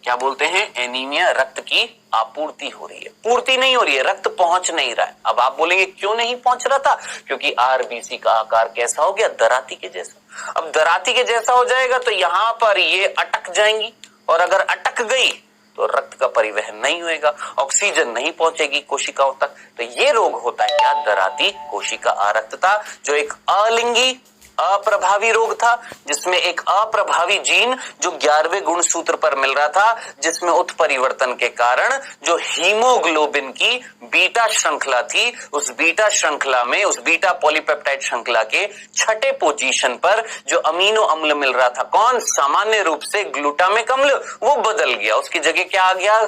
क्या बोलते हैं? एनीमिया। रक्त की आपूर्ति हो रही है, पूर्ति नहीं हो रही है, रक्त पहुंच नहीं रहा है। अब आप बोलेंगे क्यों नहीं पहुंच रहा था? क्योंकि आरबीसी का आकार कैसा हो गया? दराती के जैसा। अब दराती के जैसा हो जाएगा तो यहां पर ये अटक जाएंगी, और अगर अटक गई तो रक्त का परिवहन नहीं होगा, ऑक्सीजन नहीं पहुंचेगी कोशिकाओं तक। तो ये रोग होता है क्या? दराती कोशिका आरक्तता, जो एक अलिंगी अप्रभावी रोग था, जिसमें एक अप्रभावी जीन जो 11वें गुणसूत्र पर मिल रहा था, जिसमें उत्परिवर्तन के कारण जो हीमोग्लोबिन की बीटा श्रृंखला थी, उस बीटा श्रृंखला में, उस बीटा पॉलीपेप्टाइड श्रृंखला के छठे पोजीशन पर जो अमीनो अम्ल मिल रहा था, कौन? सामान्य रूप से ग्लूटामिक अम्ल, वो बदल गया, उसकी जगह क्या आ गया?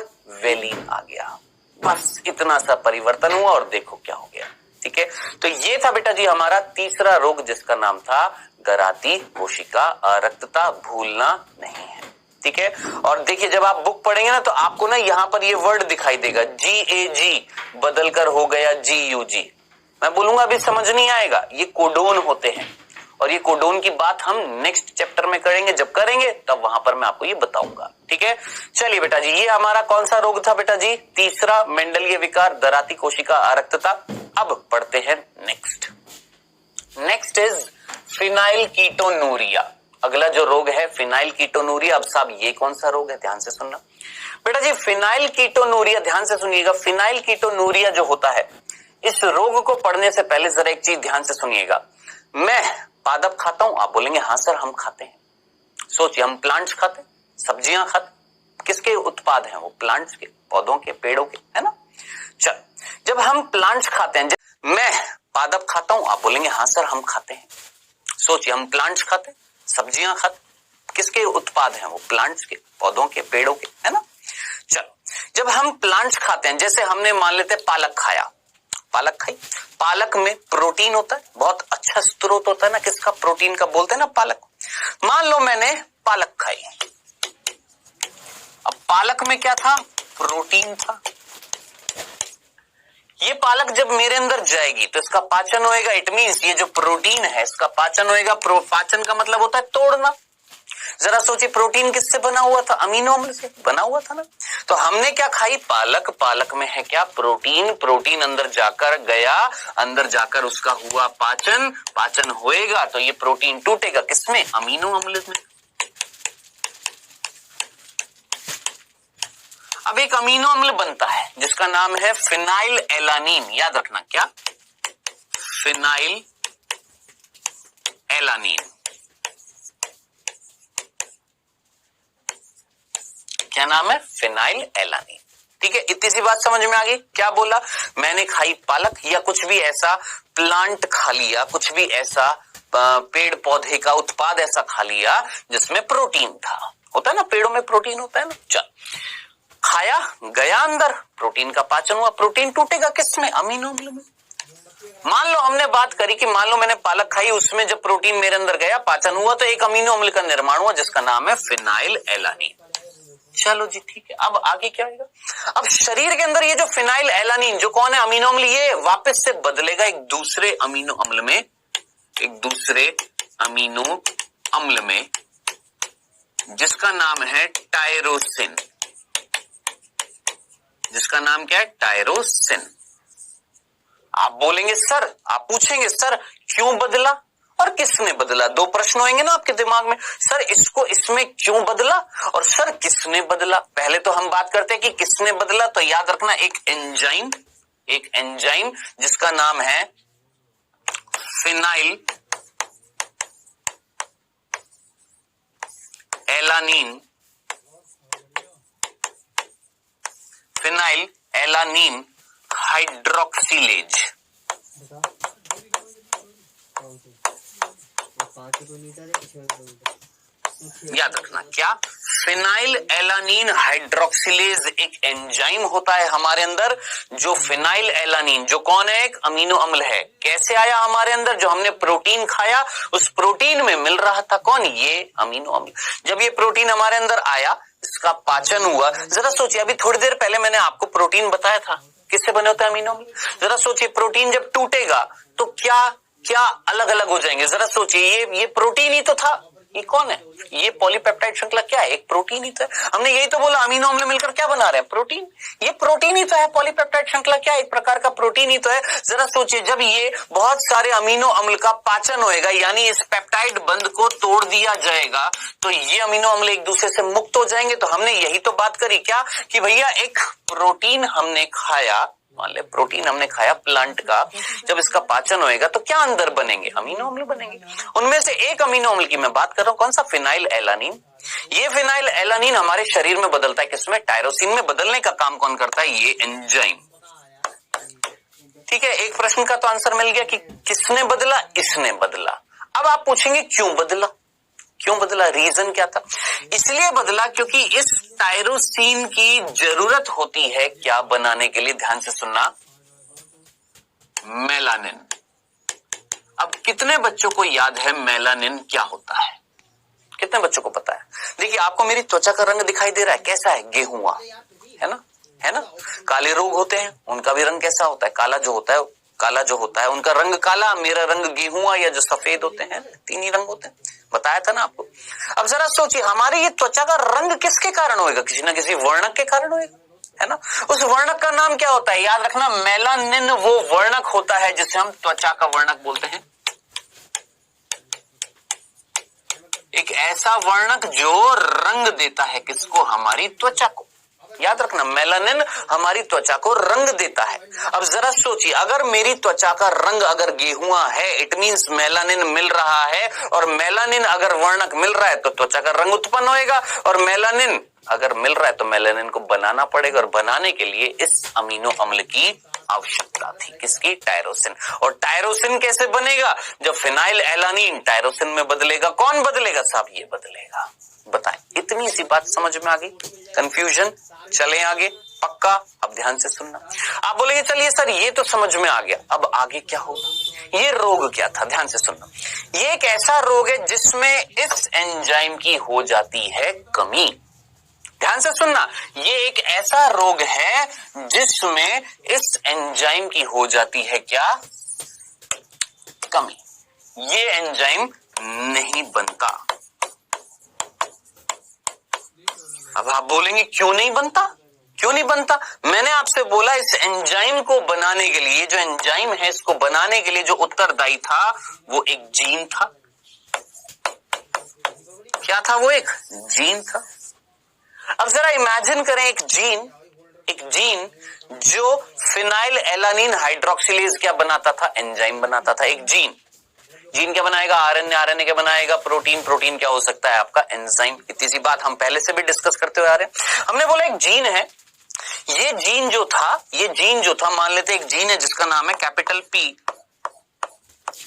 वेलिन आ गया। बस इतना सा परिवर्तन हुआ और देखो क्या हो गया। ठीक है, तो ये था बेटा जी हमारा तीसरा रोग, जिसका नाम था दराती कोशिका आरक्तता। भूलना नहीं है। ठीक है, और देखिए जब आप बुक पढ़ेंगे ना, तो आपको ना यहां पर ये वर्ड दिखाई देगा, GAG बदलकर हो गया GUG। मैं बोलूंगा अभी समझ नहीं आएगा, ये कोडोन होते हैं, और ये कोडोन की बात हम नेक्स्ट चैप्टर में करेंगे। जब करेंगे तब वहां पर मैं आपको ये बताऊंगा। ठीक है, चलिए बेटा जी, ये हमारा कौन सा रोग था बेटा जी? तीसरा, मेंडलीय विकार, दराती कोशिका आरक्तता। अब पढ़ते हैं नेक्स्ट इज फिनाइल कीटोनूरिया। अगला जो रोग है फिनाइल कीटोनूरिया। अब साहब ये कौन सा रोग है? ध्यान से सुनना बेटा जी, फिनाइल कीटोनूरिया, ध्यान से सुनिएगा। फिनाइल कीटोनूरिया जो होता है, इस रोग को पढ़ने से पहले जरा एक चीज ध्यान से सुनिएगा। मैं पादप खाता हूं, आप बोलेंगे हाँ सर हम खाते हैं। सोचिए, हम प्लांट्स खाते हैं, सब्जियां खाते, किसके उत्पाद हैं वो? प्लांट्स के, पौधों के, पेड़ों के, है ना? चल, जब हम प्लांट्स खाते हैं, मैं पादप खाता हूं, आप बोलेंगे हाँ सर हम खाते हैं। सोचिए, हम प्लांट्स खाते, सब्जियां खाते, किसके उत्पाद हैं वो? प्लांट्स के, पौधों के, पेड़ों के, है ना? चल, जब हम प्लांट्स खाते हैं, जैसे हमने मान लेते पालक खाया, पालक खाई, पालक में प्रोटीन होता है, बहुत अच्छा स्रोत होता है ना, किसका? प्रोटीन का, बोलते हैं ना पालक। मान लो मैंने पालक खाई, अब पालक में क्या था? प्रोटीन था। ये पालक जब मेरे अंदर जाएगी तो इसका पाचन होएगा। इट मींस ये जो प्रोटीन है इसका पाचन होएगा। पाचन का मतलब होता है तोड़ना। जरा सोचिए, प्रोटीन किससे बना हुआ था? अमीनो अम्ल से बना हुआ था ना। तो हमने क्या खाई? पालक। पालक में है क्या? प्रोटीन। प्रोटीन अंदर जाकर गया, अंदर जाकर उसका हुआ पाचन। पाचन होएगा तो ये प्रोटीन टूटेगा किसमें? अमीनो अम्ल में। अब एक अमीनो अम्ल बनता है जिसका नाम है फिनाइल एलानीन। याद रखना, क्या? Phenyl alanine. क्या नाम है? Phenyl alanine. ठीक है, इतनी सी बात समझ में आ गई? क्या बोला? मैंने खाई पालक, या कुछ भी ऐसा प्लांट खा लिया, कुछ भी ऐसा पेड़ पौधे का उत्पाद ऐसा खा लिया जिसमें प्रोटीन था। होता है ना, पेड़ों में प्रोटीन होता है ना। चल, खाया, गया अंदर, प्रोटीन का पाचन हुआ। प्रोटीन टूटेगा किसमें? अमीनो अम्ल में। मान लो हमने बात करी कि मान लो मैंने पालक खाई, उसमें जब प्रोटीन मेरे अंदर गया, पाचन हुआ, तो एक अमीनो अम्ल का निर्माण हुआ जिसका नाम है फिनाइल एलानीन। चलो जी, ठीक है, अब आगे क्या आएगा? अब शरीर के अंदर ये जो फिनाइल एलानीन, जो कौन है? अमीनो अम्ल, ये वापस से बदलेगा एक दूसरे अमीनो अम्ल में, एक दूसरे अमीनो अम्ल में, जिसका नाम है टायरोसिन। जिसका नाम क्या है? टायरोसिन। आप बोलेंगे सर, आप पूछेंगे सर क्यों बदला और किसने बदला? दो प्रश्न होंगे ना आपके दिमाग में, सर इसको इसमें क्यों बदला और सर किसने बदला। पहले तो हम बात करते हैं कि किसने बदला, तो याद रखना एक एंजाइम जिसका नाम है phenyl alanine. Phenyl alanine hydroxylase. याद रखना क्या, फिनाइल एलानीन हाइड्रोक्सिलेज एक एंजाइम होता है हमारे अंदर। जो फिनाइल एलानीन जो कौन है, एक अमीनो अम्ल है। कैसे आया हमारे अंदर, जो हमने प्रोटीन खाया उस प्रोटीन में मिल रहा था कौन, ये अमीनो अम्ल। जब ये प्रोटीन हमारे अंदर आया, इसका पाचन हुआ। जरा सोचिए, अभी थोड़ी देर पहले मैंने आपको प्रोटीन बताया था, किससे बने होते हैं अमीनो अम्ल। जरा सोचिए, प्रोटीन जब टूटेगा तो क्या क्या अलग अलग हो जाएंगे। जरा सोचिए, ये प्रोटीन ही तो था, ये कौन है, ये पॉलीपेप्टाइड श्रृंखला क्या है, एक प्रोटीन ही तो है। हमने यही तो बोला, अमीनो अम्ल मिलकर क्या बना रहे हैं, प्रोटीन। ये प्रोटीन ही तो है, पॉलीपेप्टाइड श्रृंखला क्या है, एक प्रकार का प्रोटीन ही तो है। जरा सोचिए, जब ये बहुत सारे अमीनो अम्ल का पाचन होएगा, यानी इस पेप्टाइड बंध को तोड़ दिया जाएगा, तो ये अमीनो अम्ल एक दूसरे से मुक्त हो जाएंगे। तो हमने यही तो बात करी क्या, कि भैया एक प्रोटीन हमने खाया, मान ले प्रोटीन हमने खाया प्लांट का, जब इसका पाचन होएगा तो क्या अंदर बनेंगे, अमीनो अम्ल बनेंगे। उनमें से एक अमीनो अम्ल की मैं बात कर रहा हूं, कौन सा, फिनाइल एलानीन। ये फिनाइल एलानीन हमारे शरीर में बदलता है किसमें, टायरोसिन में। बदलने का काम कौन करता है, ये एंजाइम। ठीक है, एक प्रश्न का तो आंसर मिल गया कि किसने बदला, इसने बदला। अब आप पूछेंगे क्यों बदला, क्यों बदला, रीजन क्या था। इसलिए बदला क्योंकि इस टायरोसिन की जरूरत होती है क्या बनाने के लिए, ध्यान से सुनना, मेलानिन। अब कितने बच्चों को याद है मेलानिन क्या होता है, कितने बच्चों को पता है। देखिए, आपको मेरी त्वचा का रंग दिखाई दे रहा है, कैसा है, गेहुआ है ना, है ना। काले रोग होते हैं, उनका भी रंग कैसा होता है, काला जो होता है, काला जो होता है उनका रंग काला, मेरा रंग गेहुआ, या जो सफेद होते हैं, तीन ही रंग होते हैं, बताया था ना आपको। अब जरा सोचिए, हमारी ये त्वचा का रंग किसके कारण होएगा, किसी ना किसी वर्णक के कारण होएगा, है ना। उस वर्णक का नाम क्या होता है, याद रखना, मेलानिन वो वर्णक होता है जिसे हम त्वचा का वर्णक बोलते हैं। एक ऐसा वर्णक जो रंग देता है किसको, हमारी त्वचा को। याद रखना, मेलानिन हमारी त्वचा को रंग देता है। अब जरा सोचिए, अगर मेरी त्वचा का रंग अगर गेहुआ है, इट मींस मेलानिन मिल रहा है, और मेलानिन अगर वर्णक मिल रहा है तो त्वचा का रंग उत्पन्न होएगा। और मेलानिन अगर मिल रहा है तो मेलानिन को बनाना पड़ेगा, और बनाने के लिए इस अमीनो अम्ल की आवश्यकता थी, किसकी, टायरोसिन। और टायरोसिन कैसे बनेगा, जब फिनाइल एलानीन टायरोसिन में बदलेगा। कौन बदलेगा साहब, ये बदलेगा। बताएं, इतनी सी बात समझ में आ गई, कंफ्यूजन, चले आगे, पक्का। अब ध्यान से सुनना, आप बोलेंगे चलिए सर ये तो समझ में आ गया, अब आगे क्या होगा, ये रोग क्या था, ध्यान से सुनना। ये एक ऐसा रोग है जिसमें इस एंजाइम की हो जाती है कमी। ध्यान से सुनना, ये एक ऐसा रोग है जिसमें इस एंजाइम की हो जाती है क्या, कमी। ये एंजाइम नहीं बनता। अब आप बोलेंगे क्यों नहीं बनता, क्यों नहीं बनता। मैंने आपसे बोला, इस एंजाइम को बनाने के लिए, जो एंजाइम है इसको बनाने के लिए जो उत्तरदायी था वो एक जीन था। क्या था वो, एक जीन था। अब जरा इमेजिन करें, एक जीन जो फिनाइल एलानीन हाइड्रोक्सिलेज क्या बनाता था, एंजाइम बनाता था। एक जीन क्या बनाएगा, आरएनए क्या बनाएगा, प्रोटीन क्या हो सकता है आपका, एंजाइम। इतनी सी बात हम पहले से भी डिस्कस करते हुए आ रहे हैं। हमने बोला एक जीन है, ये जीन जो था मान लेते एक जीन है जिसका नाम है कैपिटल पी,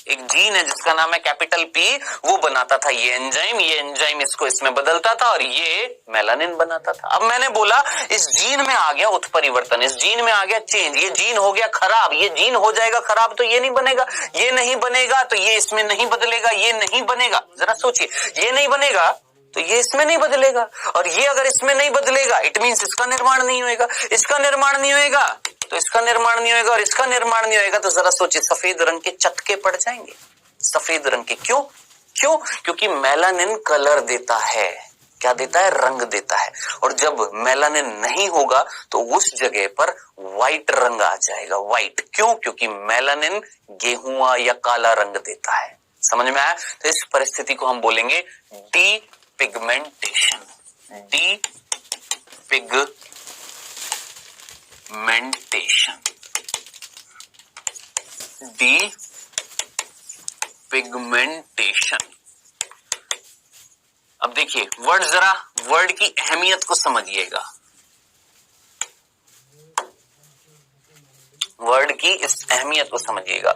एक जीन है जिसका नाम है कैपिटल पी, वो बनाता था ये एंजाइम इसको इसमें बदलता था, और ये मेलानिन बनाता था। अब मैंने बोला इस जीन में आ गया उत्परिवर्तन, इस जीन में आ गया चेंज, ये जीन हो गया खराब, ये जीन हो जाएगा खराब तो ये नहीं बनेगा, ये नहीं बनेगा तो ये इसमें नहीं बदलेगा, ये नहीं बनेगा। जरा सोचिए, ये नहीं बनेगा तो ये इसमें नहीं बदलेगा, और ये अगर इसमें नहीं बदलेगा इट मींस इसका निर्माण नहीं होएगा, इसका निर्माण नहीं होएगा तो इसका निर्माण नहीं होएगा, और इसका निर्माण नहीं होएगा तो जरा सोचिए, सफेद रंग के चटके पड़ जाएंगे, सफेद रंग के। क्यों, क्योंकि मेलानिन कलर देता है, क्या देता है, रंग देता है। और जब मेलानिन नहीं होगा तो उस जगह पर व्हाइट रंग आ जाएगा, व्हाइट। क्यों, क्योंकि मेलानिन गेहुआ या काला रंग देता है। समझ में आया। तो इस परिस्थिति को हम बोलेंगे डीपिगमेंटेशन, डीपिगमेंटेशन। अब देखिए वर्ड की अहमियत को समझिएगा, वर्ड की इस अहमियत को समझिएगा।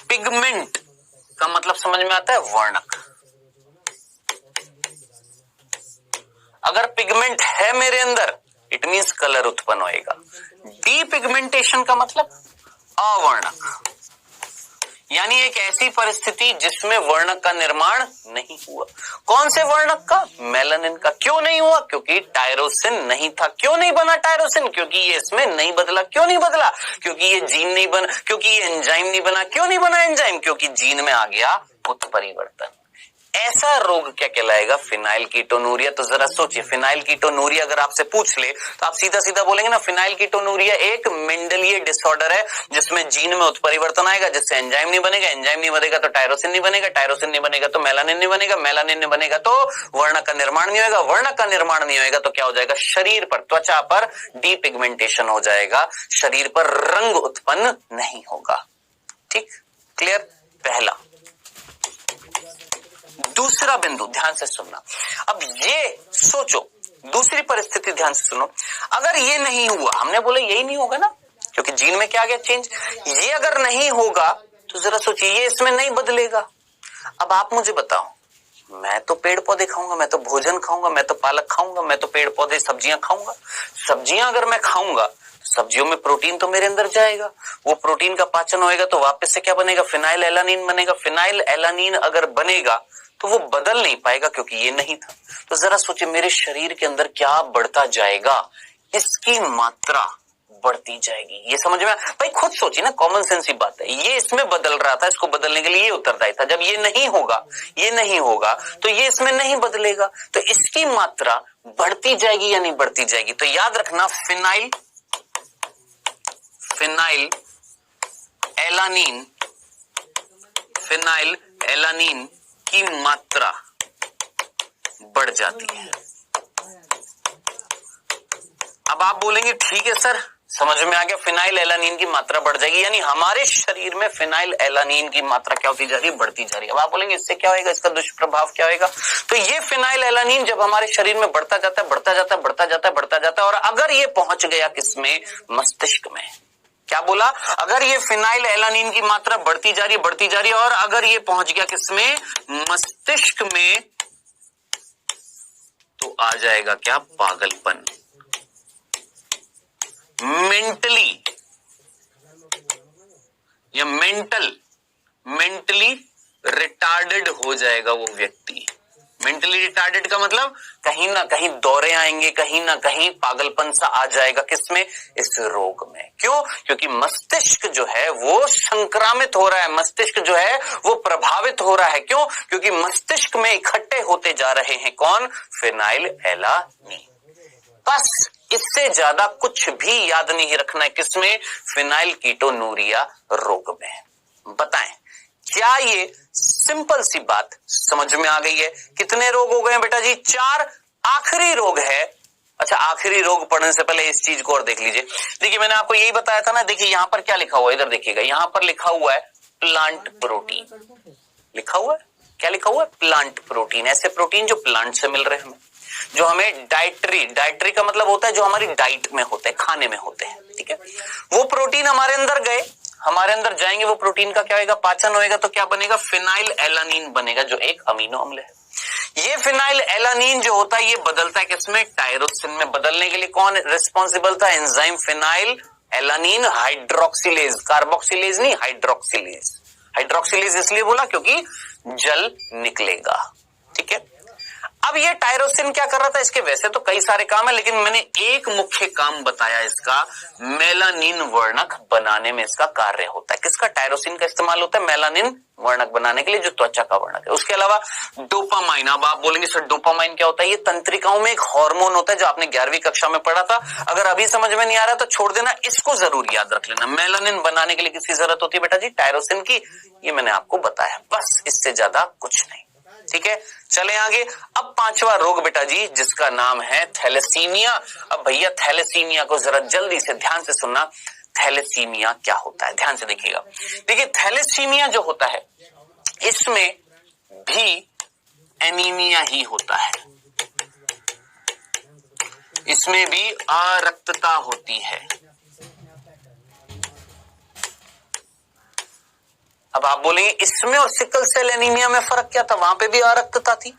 पिगमेंट का मतलब समझ में आता है वर्णक, अगर पिगमेंट है मेरे अंदर इट मींस कलर उत्पन्न होएगा। डी पिगमेंटेशन का मतलब अवर्णक, यानी एक ऐसी परिस्थिति जिसमें वर्णक का निर्माण नहीं हुआ। कौन से वर्णक का? मेलानिन का। क्यों नहीं हुआ? क्योंकि टायरोसिन नहीं था। क्यों नहीं बना टायरोसिन? क्योंकि ये इसमें नहीं बदला। क्यों नहीं बदला? क्योंकि ये जीन नहीं बना, क्योंकि ये एंजाइम नहीं बना। क्यों नहीं बना एंजाइम? क्योंकि जीन में आ गया उत्परिवर्तन। ऐसा रोग क्या कहलाएगा? Phenyl ketonuria. तो जरा सोचिए, फिनाइल कीटोनूरिया अगर आपसे पूछ ले तो आप सीधा सीधा बोलेंगे ना, फिनाइल कीटोनूरिया एक मेंडलीय डिसऑर्डर है जिसमें जीन में उत्परिवर्तन आएगा, जिससे एंजाइम नहीं बनेगा, एंजाइम नहीं बनेगा तो टायरोसिन नहीं बनेगा, टायरोसिन नहीं बनेगा तो मेलानिन नहीं बनेगा, मेलानिन नहीं बनेगा तो वर्णक का निर्माण नहीं होगा, वर्णक का निर्माण नहीं होगा तो क्या हो जाएगा? शरीर पर, त्वचा पर डीपिगमेंटेशन हो जाएगा, शरीर पर रंग उत्पन्न नहीं होगा। ठीक, क्लियर? पहला। दूसरा बिंदु ध्यान से सुनना। अब ये सोचो, दूसरी परिस्थिति ध्यान से सुनो। अगर ये नहीं हुआ, हमने बोला यही नहीं होगा ना, क्योंकि जीन में क्या आ गया? चेंज। ये अगर नहीं होगा तो जरा सोचिए, ये इसमें नहीं बदलेगा। अब आप मुझे बताओ, मैं तो पेड़ पौधे खाऊंगा, मैं तो भोजन खाऊंगा, मैं तो पालक खाऊंगा, मैं तो पेड़ पौधे सब्जियां खाऊंगा। सब्जियां अगर मैं खाऊंगा, सब्जियों में प्रोटीन तो मेरे अंदर जाएगा, वो प्रोटीन का पाचन होएगा तो वापस से क्या बनेगा? फिनाइल एलानीन बनेगा। फिनाइल एलानीन अगर बनेगा तो वो बदल नहीं पाएगा क्योंकि ये नहीं था। तो जरा सोचिए, मेरे शरीर के अंदर क्या बढ़ता जाएगा? इसकी मात्रा बढ़ती जाएगी। ये समझ में भाई? खुद सोचिए ना, कॉमन सेंस की बात है। ये इसमें बदल रहा था, इसको बदलने के लिए ये उत्तरदायी था। जब ये नहीं होगा, ये नहीं होगा तो ये इसमें नहीं बदलेगा, तो इसकी मात्रा बढ़ती जाएगी या नहीं बढ़ती जाएगी? तो याद रखना, फिनाइल एलानीन की मात्रा बढ़ जाती है। अब आप बोलेंगे ठीक है सर, समझ में आ गया, फिनाइल एलानीन की मात्रा बढ़ जाएगी, यानी हमारे शरीर में फिनाइल एलानीन की मात्रा क्या होती जा रही है? बढ़ती जा रही है। अब आप बोलेंगे इससे क्या होगा, इसका दुष्प्रभाव क्या होगा? तो ये फिनाइल एलानीन जब हमारे शरीर में बढ़ता जाता है और अगर ये पहुंच गया किसमें? मस्तिष्क में। क्या बोला? अगर ये फिनाइल एलानीन की मात्रा बढ़ती जा रही है और अगर ये पहुंच गया किसमें? मस्तिष्क में, तो आ जाएगा क्या? पागलपन। मेंटली या मेंटली रिटार्डेड हो जाएगा वो व्यक्ति। मेंटली रिटार्डेड का मतलब कहीं ना कहीं दौरे आएंगे, कहीं ना कहीं पागलपन सा आ जाएगा। किसमें? इस रोग में। क्यों? क्योंकि मस्तिष्क जो है वो संक्रामित हो रहा है, मस्तिष्क जो है वो प्रभावित हो रहा है। क्यों? क्योंकि मस्तिष्क में इकट्ठे होते जा रहे हैं कौन? Phenyl alanine. बस इससे ज्यादा कुछ भी याद नहीं रखना है। किसमें? फिनाइल कीटोनूरिया रोग में। बताएं, क्या ये सिंपल सी बात समझ में आ गई है? कितने रोग हो गए हैं बेटा जी? 4। आखिरी रोग है। अच्छा, आखिरी रोग पढ़ने से पहले इस चीज को और देख लीजिए। देखिए, मैंने आपको यही बताया था ना। देखिए यहां पर क्या लिखा हुआ है, इधर देखिएगा, यहां पर लिखा हुआ है प्लांट प्रोटीन। लिखा हुआ है क्या? लिखा हुआ है प्लांट प्रोटीन। ऐसे प्रोटीन जो प्लांट से मिल रहे हैं हमें, जो हमें डाइटरी का मतलब होता है जो हमारी डाइट में होते हैं, खाने में होते हैं। ठीक है, वो प्रोटीन हमारे अंदर गए, हमारे अंदर जाएंगे, वो प्रोटीन का क्या होगा? पाचन होएगा तो क्या बनेगा? फिनाइल एलानीन बनेगा, जो एक अमीनो अम्ल है। ये फिनाइल एलानीन जो होता है ये बदलता है किसमें? टायरोसिन में। बदलने के लिए कौन रिस्पॉन्सिबल था? Enzyme phenyl alanine hydroxylase. Carboxylase नहीं, हाइड्रोक्सिलेज। हाइड्रोक्सिलेज इसलिए बोला क्योंकि जल निकलेगा। ठीक है, अब ये टायरोसिन क्या कर रहा था? इसके वैसे तो कई सारे काम है, लेकिन मैंने एक मुख्य काम बताया इसका, मेलानिन वर्णक बनाने में इसका कार्य होता है। किसका? टायरोसिन का इस्तेमाल होता है मेलानिन वर्णक बनाने के लिए, जो त्वचा का वर्णक है। उसके अलावा डोपामाइन। अब आप बोलेंगे सर डोपामाइन क्या होता है? ये तंत्रिकाओं में एक हार्मोन होता है जो आपने 11वीं कक्षा में पढ़ा था। अगर अभी समझ में नहीं आ रहा तो छोड़ देना, इसको जरूर याद रख लेना। मेलानिन बनाने के लिए किसकी जरूरत होती है बेटा जी? टायरोसिन की। ये मैंने आपको बताया, बस इससे ज्यादा कुछ नहीं। ठीक है, चले आगे। अब 5वां रोग बेटा जी, जिसका नाम है थैलेसीमिया। अब भैया थैलेसीमिया को जरा जल्दी से ध्यान से सुनना। थैलेसीमिया क्या होता है? ध्यान से देखिएगा। देखिए, थैलेसीमिया जो होता है इसमें भी एनीमिया ही होता है, इसमें भी अरक्तता होती है। अब आप बोलेंगे इसमें और सिकल सेल एनीमिया में फर्क क्या था? वहां पे भी अरक्तता थी,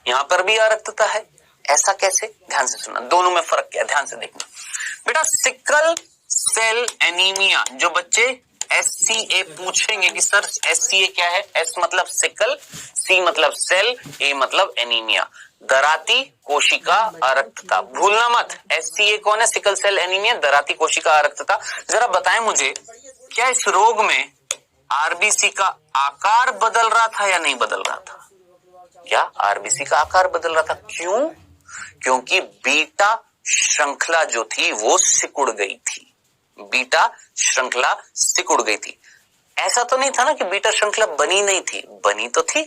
यहां पर भी अरक्तता है। ऐसा कैसे, ध्यान से सुनना, दोनों में फर्क क्या है ध्यान से देखना बेटा। सिकल सेल एनीमिया, जो बच्चे SCA पूछेंगे कि सर SCA क्या है, S मतलब सिकल, C मतलब सेल, A मतलब एनीमिया, दराती कोशिका अरक्तता, भूलना मत। SCA कौन है, सिकल सेल एनीमिया, दराती कोशिका अरक्तता। जरा बताएं मुझे, क्या इस रोग में RBC का आकार बदल रहा था या नहीं बदल रहा था? क्या RBC का आकार बदल रहा था? क्यों? क्योंकि बीटा श्रृंखला जो थी वो सिकुड़ गई थी, बीटा श्रृंखला सिकुड़ गई थी। ऐसा तो नहीं था ना कि बीटा श्रृंखला बनी नहीं थी, बनी तो थी,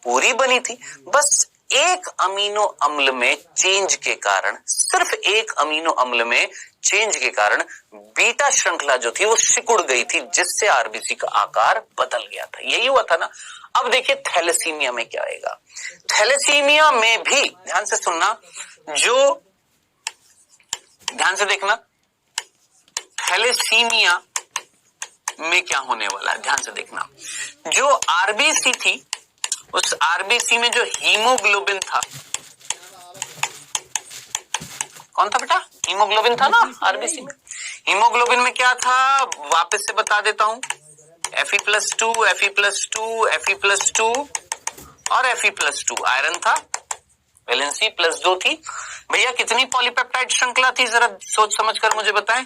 पूरी बनी थी, बस एक अमीनो अम्ल में चेंज के कारण, सिर्फ एक अमीनो अम्ल में चेंज के कारण बीटा श्रृंखला जो थी वो सिकुड़ गई थी, जिससे आरबीसी का आकार बदल गया था। यही हुआ था ना। अब देखिए थैलेसीमिया में क्या आएगा। थैलेसीमिया में भी ध्यान से सुनना, जो ध्यान से देखना, थैलेसीमिया में क्या होने वाला है, ध्यान से देखना। जो आरबीसी थी, उस आरबीसी में जो हीमोग्लोबिन था, कौन था बेटा? हीमोग्लोबिन था ना आरबीसी में। हीमोग्लोबिन में क्या था, वापस से बता देता हूं, Fe+2, Fe+2, Fe+2 और Fe+2। आयरन था, वैलेंसी +2 थी। भैया कितनी पॉलीपेप्टाइड श्रृंखला थी, जरा सोच समझ कर मुझे बताएं।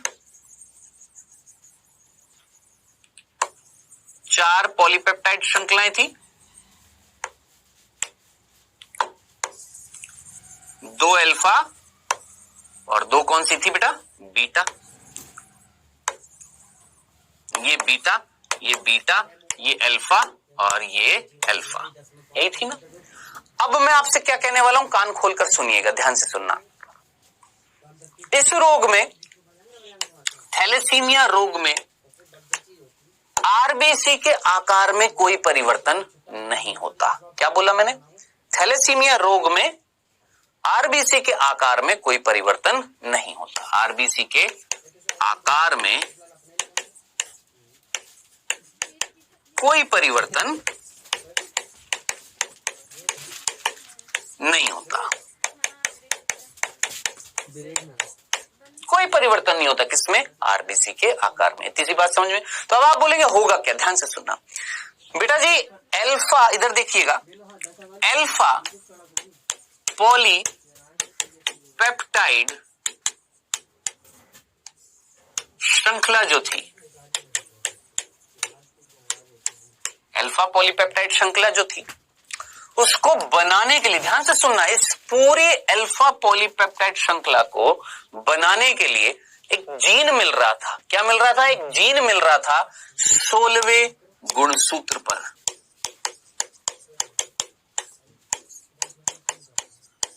4 पॉलीपेप्टाइड श्रृंखलाएं थी, 2 अल्फा और 2 कौन सी थी बेटा? बीटा। ये बीटा, ये बीटा, ये अल्फा और ये अल्फा, यही थी ना। अब मैं आपसे क्या कहने वाला हूं, कान खोलकर सुनिएगा, ध्यान से सुनना। इस रोग में, थैलेसीमिया रोग में आरबीसी के आकार में कोई परिवर्तन नहीं होता। क्या बोला मैंने? थैलेसीमिया रोग में आरबीसी के आकार में कोई परिवर्तन नहीं होता। आरबीसी के आकार में कोई परिवर्तन नहीं होता, कोई परिवर्तन नहीं होता किसमें? आरबीसी के आकार में। तीसरी बात समझ में? तो अब आप बोलेंगे होगा क्या, ध्यान से सुनना बेटा जी। अल्फा, इधर देखिएगा, अल्फा पॉलीपेप्टाइड श्रृंखला जो थी, अल्फा पॉलीपेप्टाइड श्रृंखला जो थी, उसको बनाने के लिए, ध्यान से सुनना, इस पूरे अल्फा पॉलीपेप्टाइड श्रृंखला को बनाने के लिए एक जीन मिल रहा था। क्या मिल रहा था? एक जीन मिल रहा था 16वें गुणसूत्र पर।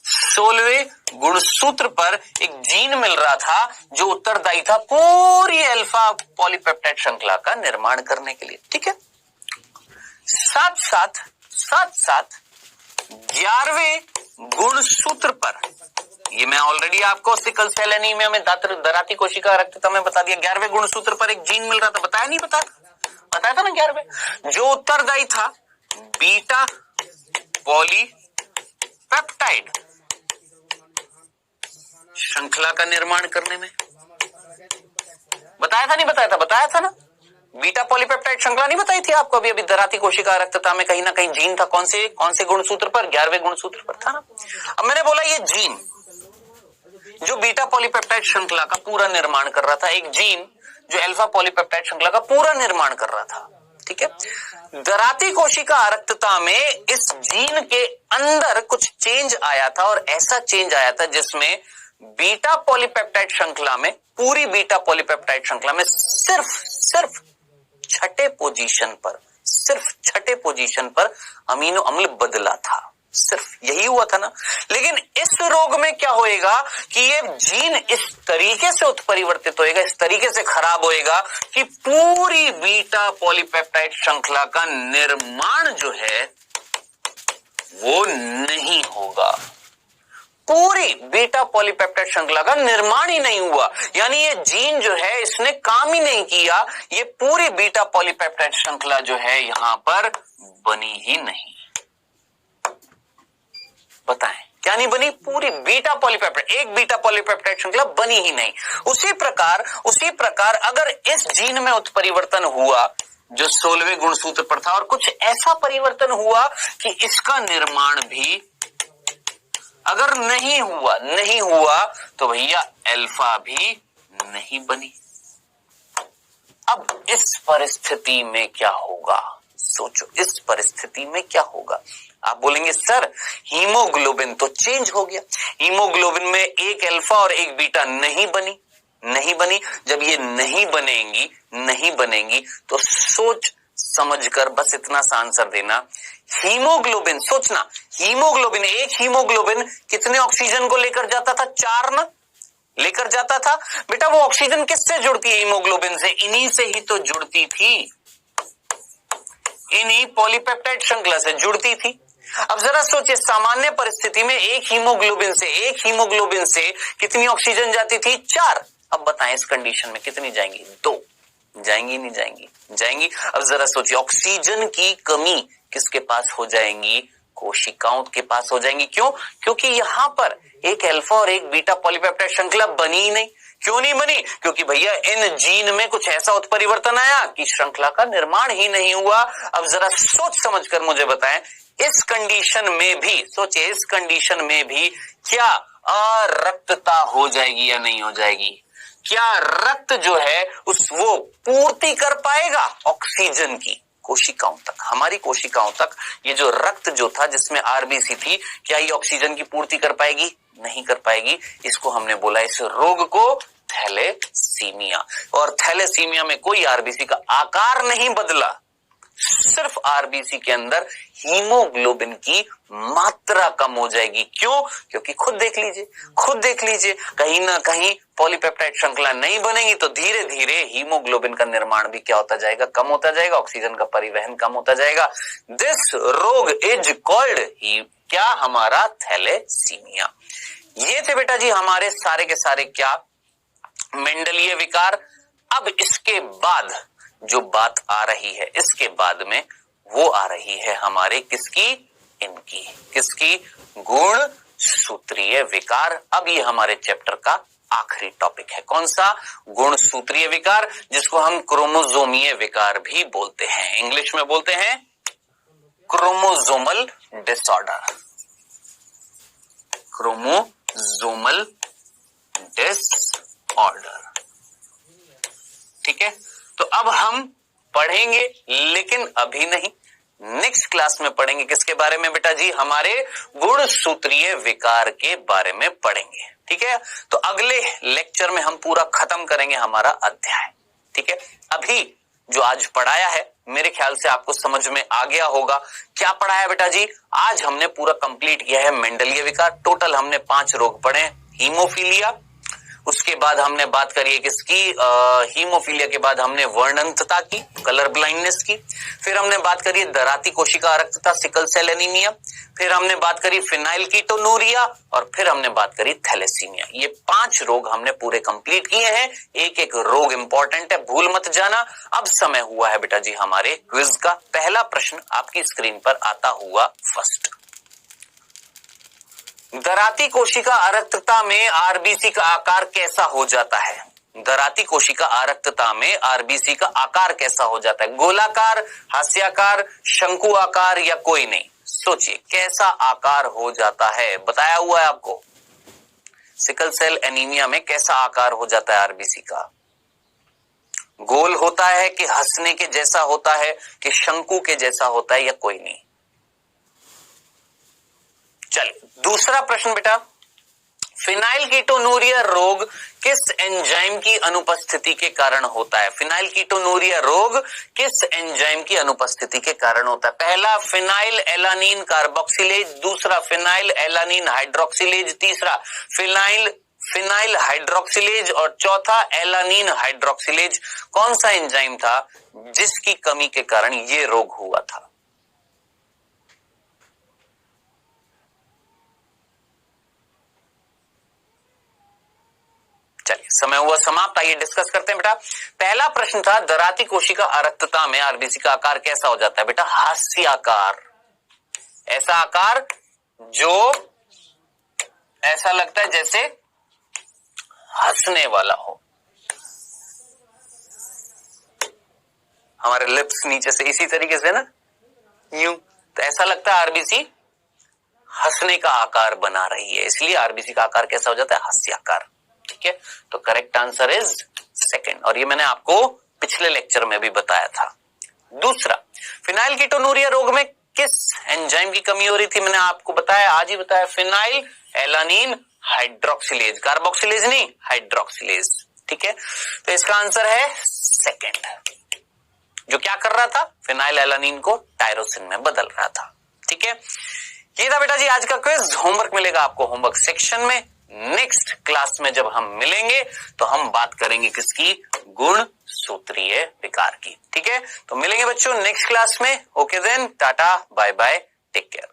16वें गुणसूत्र पर एक जीन मिल रहा था जो उत्तरदायी था पूरी अल्फा पॉलीपेप्टाइड श्रृंखला का निर्माण करने के लिए। ठीक है। साथ साथ 11वें गुणसूत्र पर, ये मैं ऑलरेडी आपको सिकल सेल एनीमिया में दराती कोशिका रक्तता में बता दिया, 11वें गुणसूत्र पर एक जीन मिल रहा था। बताया नहीं? बताया था ना 11वें, जो उत्तरदायी था बीटा पॉलीपेप्टाइड श्रृंखला का निर्माण करने में। बताया था नहीं बताया था? बताया था ना। बीटा पॉलीपेप्टाइड श्रृंखला नहीं बताई थी आपको अभी? दराती कोशिका रक्तता में कहीं ना कहीं जीन था। कौन से गुणसूत्र पर? 11वें गुणसूत्र पर था ना। अब मैंने बोला ये जीन जो बीटा पॉलीपेप्टाइड श्रृंखला का पूरा निर्माण कर रहा था, एक जीन जो अल्फा पॉलीपेप्टाइड श्रृंखला का पूरा निर्माण कर रहा था। ठीक है। दराती कोशिका रक्तता में इस जीन के अंदर कुछ चेंज आया था, और ऐसा चेंज आया था जिसमें बीटा पॉलीपेप्टाइड श्रृंखला में, पूरी बीटा पॉलीपेप्टाइड श्रृंखला में सिर्फ छठे पोजीशन पर अमीनो अम्ल बदला था। सिर्फ यही हुआ था ना। लेकिन इस रोग में क्या होएगा कि ये जीन इस तरीके से उत्परिवर्तित होएगा, इस तरीके से खराब होएगा कि पूरी बीटा पॉलीपेप्टाइड श्रृंखला का निर्माण जो है वो नहीं होगा। पूरी बीटा पॉलीपेप्टाइड श्रृंखला का निर्माण ही नहीं हुआ, यानी ये जीन जो है इसने काम ही नहीं किया। ये पूरी बीटा पॉलीपेप्टाइड श्रृंखला जो है यहां पर बनी ही नहीं। बताएं क्या नहीं बनी? पूरी बीटा पॉलीपेप्टाइड, एक बीटा पॉलीपेप्टाइड श्रृंखला बनी ही नहीं। उसी प्रकार अगर इस जीन में उत्परिवर्तन हुआ जो 16वें गुणसूत्र पर था और कुछ ऐसा परिवर्तन हुआ कि इसका निर्माण भी अगर नहीं हुआ तो भैया अल्फा भी नहीं बनी। अब इस परिस्थिति में क्या होगा? सोचो, इस परिस्थिति में क्या होगा? आप बोलेंगे सर हीमोग्लोबिन तो चेंज हो गया, हीमोग्लोबिन में एक अल्फा और एक बीटा नहीं बनी। जब ये नहीं बनेंगी तो सोच समझकर बस इतना सा आंसर देना। हीमोग्लोबिन, सोचना, एक हीमोग्लोबिन कितने ऑक्सीजन को लेकर जाता था? 4 ना लेकर जाता था। बेटा वो ऑक्सीजन किससे जुड़ती है? हीमोग्लोबिन से। इन्हीं से ही तो जुड़ती थी, इन्हीं पॉलीपेप्टाइड श्रृंखला से जुड़ती थी। अब जरा सोचिए, सामान्य परिस्थिति में एक हीमोग्लोबिन से कितनी ऑक्सीजन जाती थी? 4। अब बताएं इस कंडीशन में कितनी जाएंगी? 2 जाएंगी, नहीं जाएंगी। अब जरा सोचिए, ऑक्सीजन की कमी किसके पास हो जाएंगी? कोशिकाओं के पास हो जाएंगी। क्यों? क्योंकि यहां पर एक अल्फा और एक बीटा पॉलीपेप्टाइड श्रृंखला बनी ही नहीं। क्यों नहीं बनी? क्योंकि भैया इन जीन में कुछ ऐसा उत्परिवर्तन आया कि श्रृंखला का निर्माण ही नहीं हुआ। अब जरा सोच समझकर मुझे बताएं, इस कंडीशन में भी सोचिए, इस कंडीशन में भी क्या अरक्तता हो जाएगी या नहीं हो जाएगी? क्या रक्त जो है वो पूर्ति कर पाएगा ऑक्सीजन की कोशिकाओं तक, हमारी कोशिकाओं तक? ये जो रक्त जो था जिसमें आरबीसी थी, क्या ये ऑक्सीजन की पूर्ति कर पाएगी? नहीं कर पाएगी। इसको हमने बोला, इस रोग को थैलेसीमिया। और थैलेसीमिया में कोई आरबीसी का आकार नहीं बदला, सिर्फ आरबीसी के अंदर हीमोग्लोबिन की मात्रा कम हो जाएगी। क्यों? क्योंकि खुद देख लीजिए, कहीं ना कहीं पॉलीपेप्टाइड श्रृंखला नहीं बनेगी तो धीरे धीरे हीमोग्लोबिन का निर्माण भी क्या होता जाएगा? कम होता जाएगा, ऑक्सीजन का परिवहन कम होता जाएगा। दिस रोग इज कॉल्ड क्या? हमारा थैलेसीमिया। ये थे बेटा जी हमारे सारे के सारे क्या? मेंडलीय विकार। अब इसके बाद जो बात आ रही है, इसके बाद में वो आ रही है हमारे किसकी? किसकी? गुण सूत्रीय विकार। अब ये हमारे चैप्टर का आखिरी टॉपिक है। कौन सा? गुण सूत्रीय विकार, जिसको हम क्रोमोजोमीय विकार भी बोलते हैं। इंग्लिश में बोलते हैं क्रोमोजोमल डिसऑर्डर। क्रोमोजोमल डिसऑर्डर, ठीक है। तो अब हम पढ़ेंगे, लेकिन अभी नहीं, नेक्स्ट क्लास में पढ़ेंगे। किसके बारे में बेटा जी? हमारे गुण सूत्रीय विकार के बारे में पढ़ेंगे, ठीक है। तो अगले लेक्चर में हम पूरा खत्म करेंगे हमारा अध्याय, ठीक है। अभी जो आज पढ़ाया है मेरे ख्याल से आपको समझ में आ गया होगा। क्या पढ़ाया बेटा जी? आज हमने पूरा कंप्लीट किया है मेंडलीय विकार। टोटल हमने 5 रोग पढ़े। हीमोफीलिया, उसके बाद हमने बात करी है किसकी? हीमोफीलिया के बाद हमने वर्णंतता की, कलर ब्लाइंडनेस की। फिर हमने बात करी दराती कोशिका अरक्तता, सिकल सेल एनीमिया। फिर हमने बात करी फिनाइल कीटोनूरिया और फिर हमने बात करी थैलेसीमिया। ये 5 रोग हमने पूरे कंप्लीट किए हैं। एक एक रोग इंपॉर्टेंट है, भूल मत जाना। अब समय हुआ है बेटा जी हमारे क्विज का। पहला प्रश्न आपकी स्क्रीन पर आता हुआ फर्स्ट। दराती कोशिका अरक्तता में आरबीसी का आकार कैसा हो जाता है? दराती कोशिका अरक्तता में आरबीसी का आकार कैसा हो जाता है? गोलाकार, हास्याकार, शंकु आकार या कोई नहीं? सोचिए कैसा आकार हो जाता है, बताया हुआ है आपको। सिकल सेल एनीमिया में कैसा आकार हो जाता है आरबीसी का? गोल होता है कि हंसने के जैसा होता है कि शंकु के जैसा होता है या कोई नहीं? चलिए दूसरा प्रश्न बेटा, फिनाइल कीटोनूरिया रोग किस एंजाइम की अनुपस्थिति के कारण होता है? फिनाइल कीटोनूरिया रोग किस एंजाइम की अनुपस्थिति के कारण होता है? पहला फिनाइल एलानीन कार्बोक्सिलेज, दूसरा फिनाइल एलानीन हाइड्रोक्सिलेज, तीसरा फिनाइल हाइड्रोक्सिलेज और चौथा एलानीन हाइड्रोक्सिलेज। कौन सा एंजाइम था जिसकी कमी के कारण यह रोग हुआ था? चलिए समय हुआ समाप्त, आइए डिस्कस करते हैं बेटा। पहला प्रश्न था दराती कोशिका अरक्तता में आरबीसी का आकार कैसा हो जाता है? बेटा हास्याकार, ऐसा आकार जो ऐसा लगता है जैसे हंसने वाला हो, हमारे लिप्स नीचे से इसी तरीके से ना, यूं, तो ऐसा लगता है आरबीसी हंसने का आकार बना रही है, इसलिए आरबीसी का आकार कैसा हो जाता है, हास्याकार। ठीक है, तो करेक्ट आंसर इज सेकंड, और ये मैंने आपको पिछले लेक्चर में भी बताया था। दूसरा, फिनाइल कीटोनूरिया रोग में किस एंजाइम की कमी हो रही थी, मैंने आपको बताया, आज ही बताया, फिनाइल एलानिन हाइड्रोक्सिलेज, कार्बोक्सिलेज नहीं, हाइड्रोक्सिलेज। ठीक है, तो इसका आंसर है सेकंड, जो क्या कर रहा था, फिनाइल एलानिन को टायरोसिन में बदल रहा था। ठीक है, ये था बेटा जी आज का क्विज। होमवर्क मिलेगा आपको होमवर्क सेक्शन में। नेक्स्ट क्लास में जब हम मिलेंगे तो हम बात करेंगे किसकी, गुण सूत्रीय विकार की। ठीक है, तो मिलेंगे बच्चों नेक्स्ट क्लास में। Okay then, tata bye bye, take care.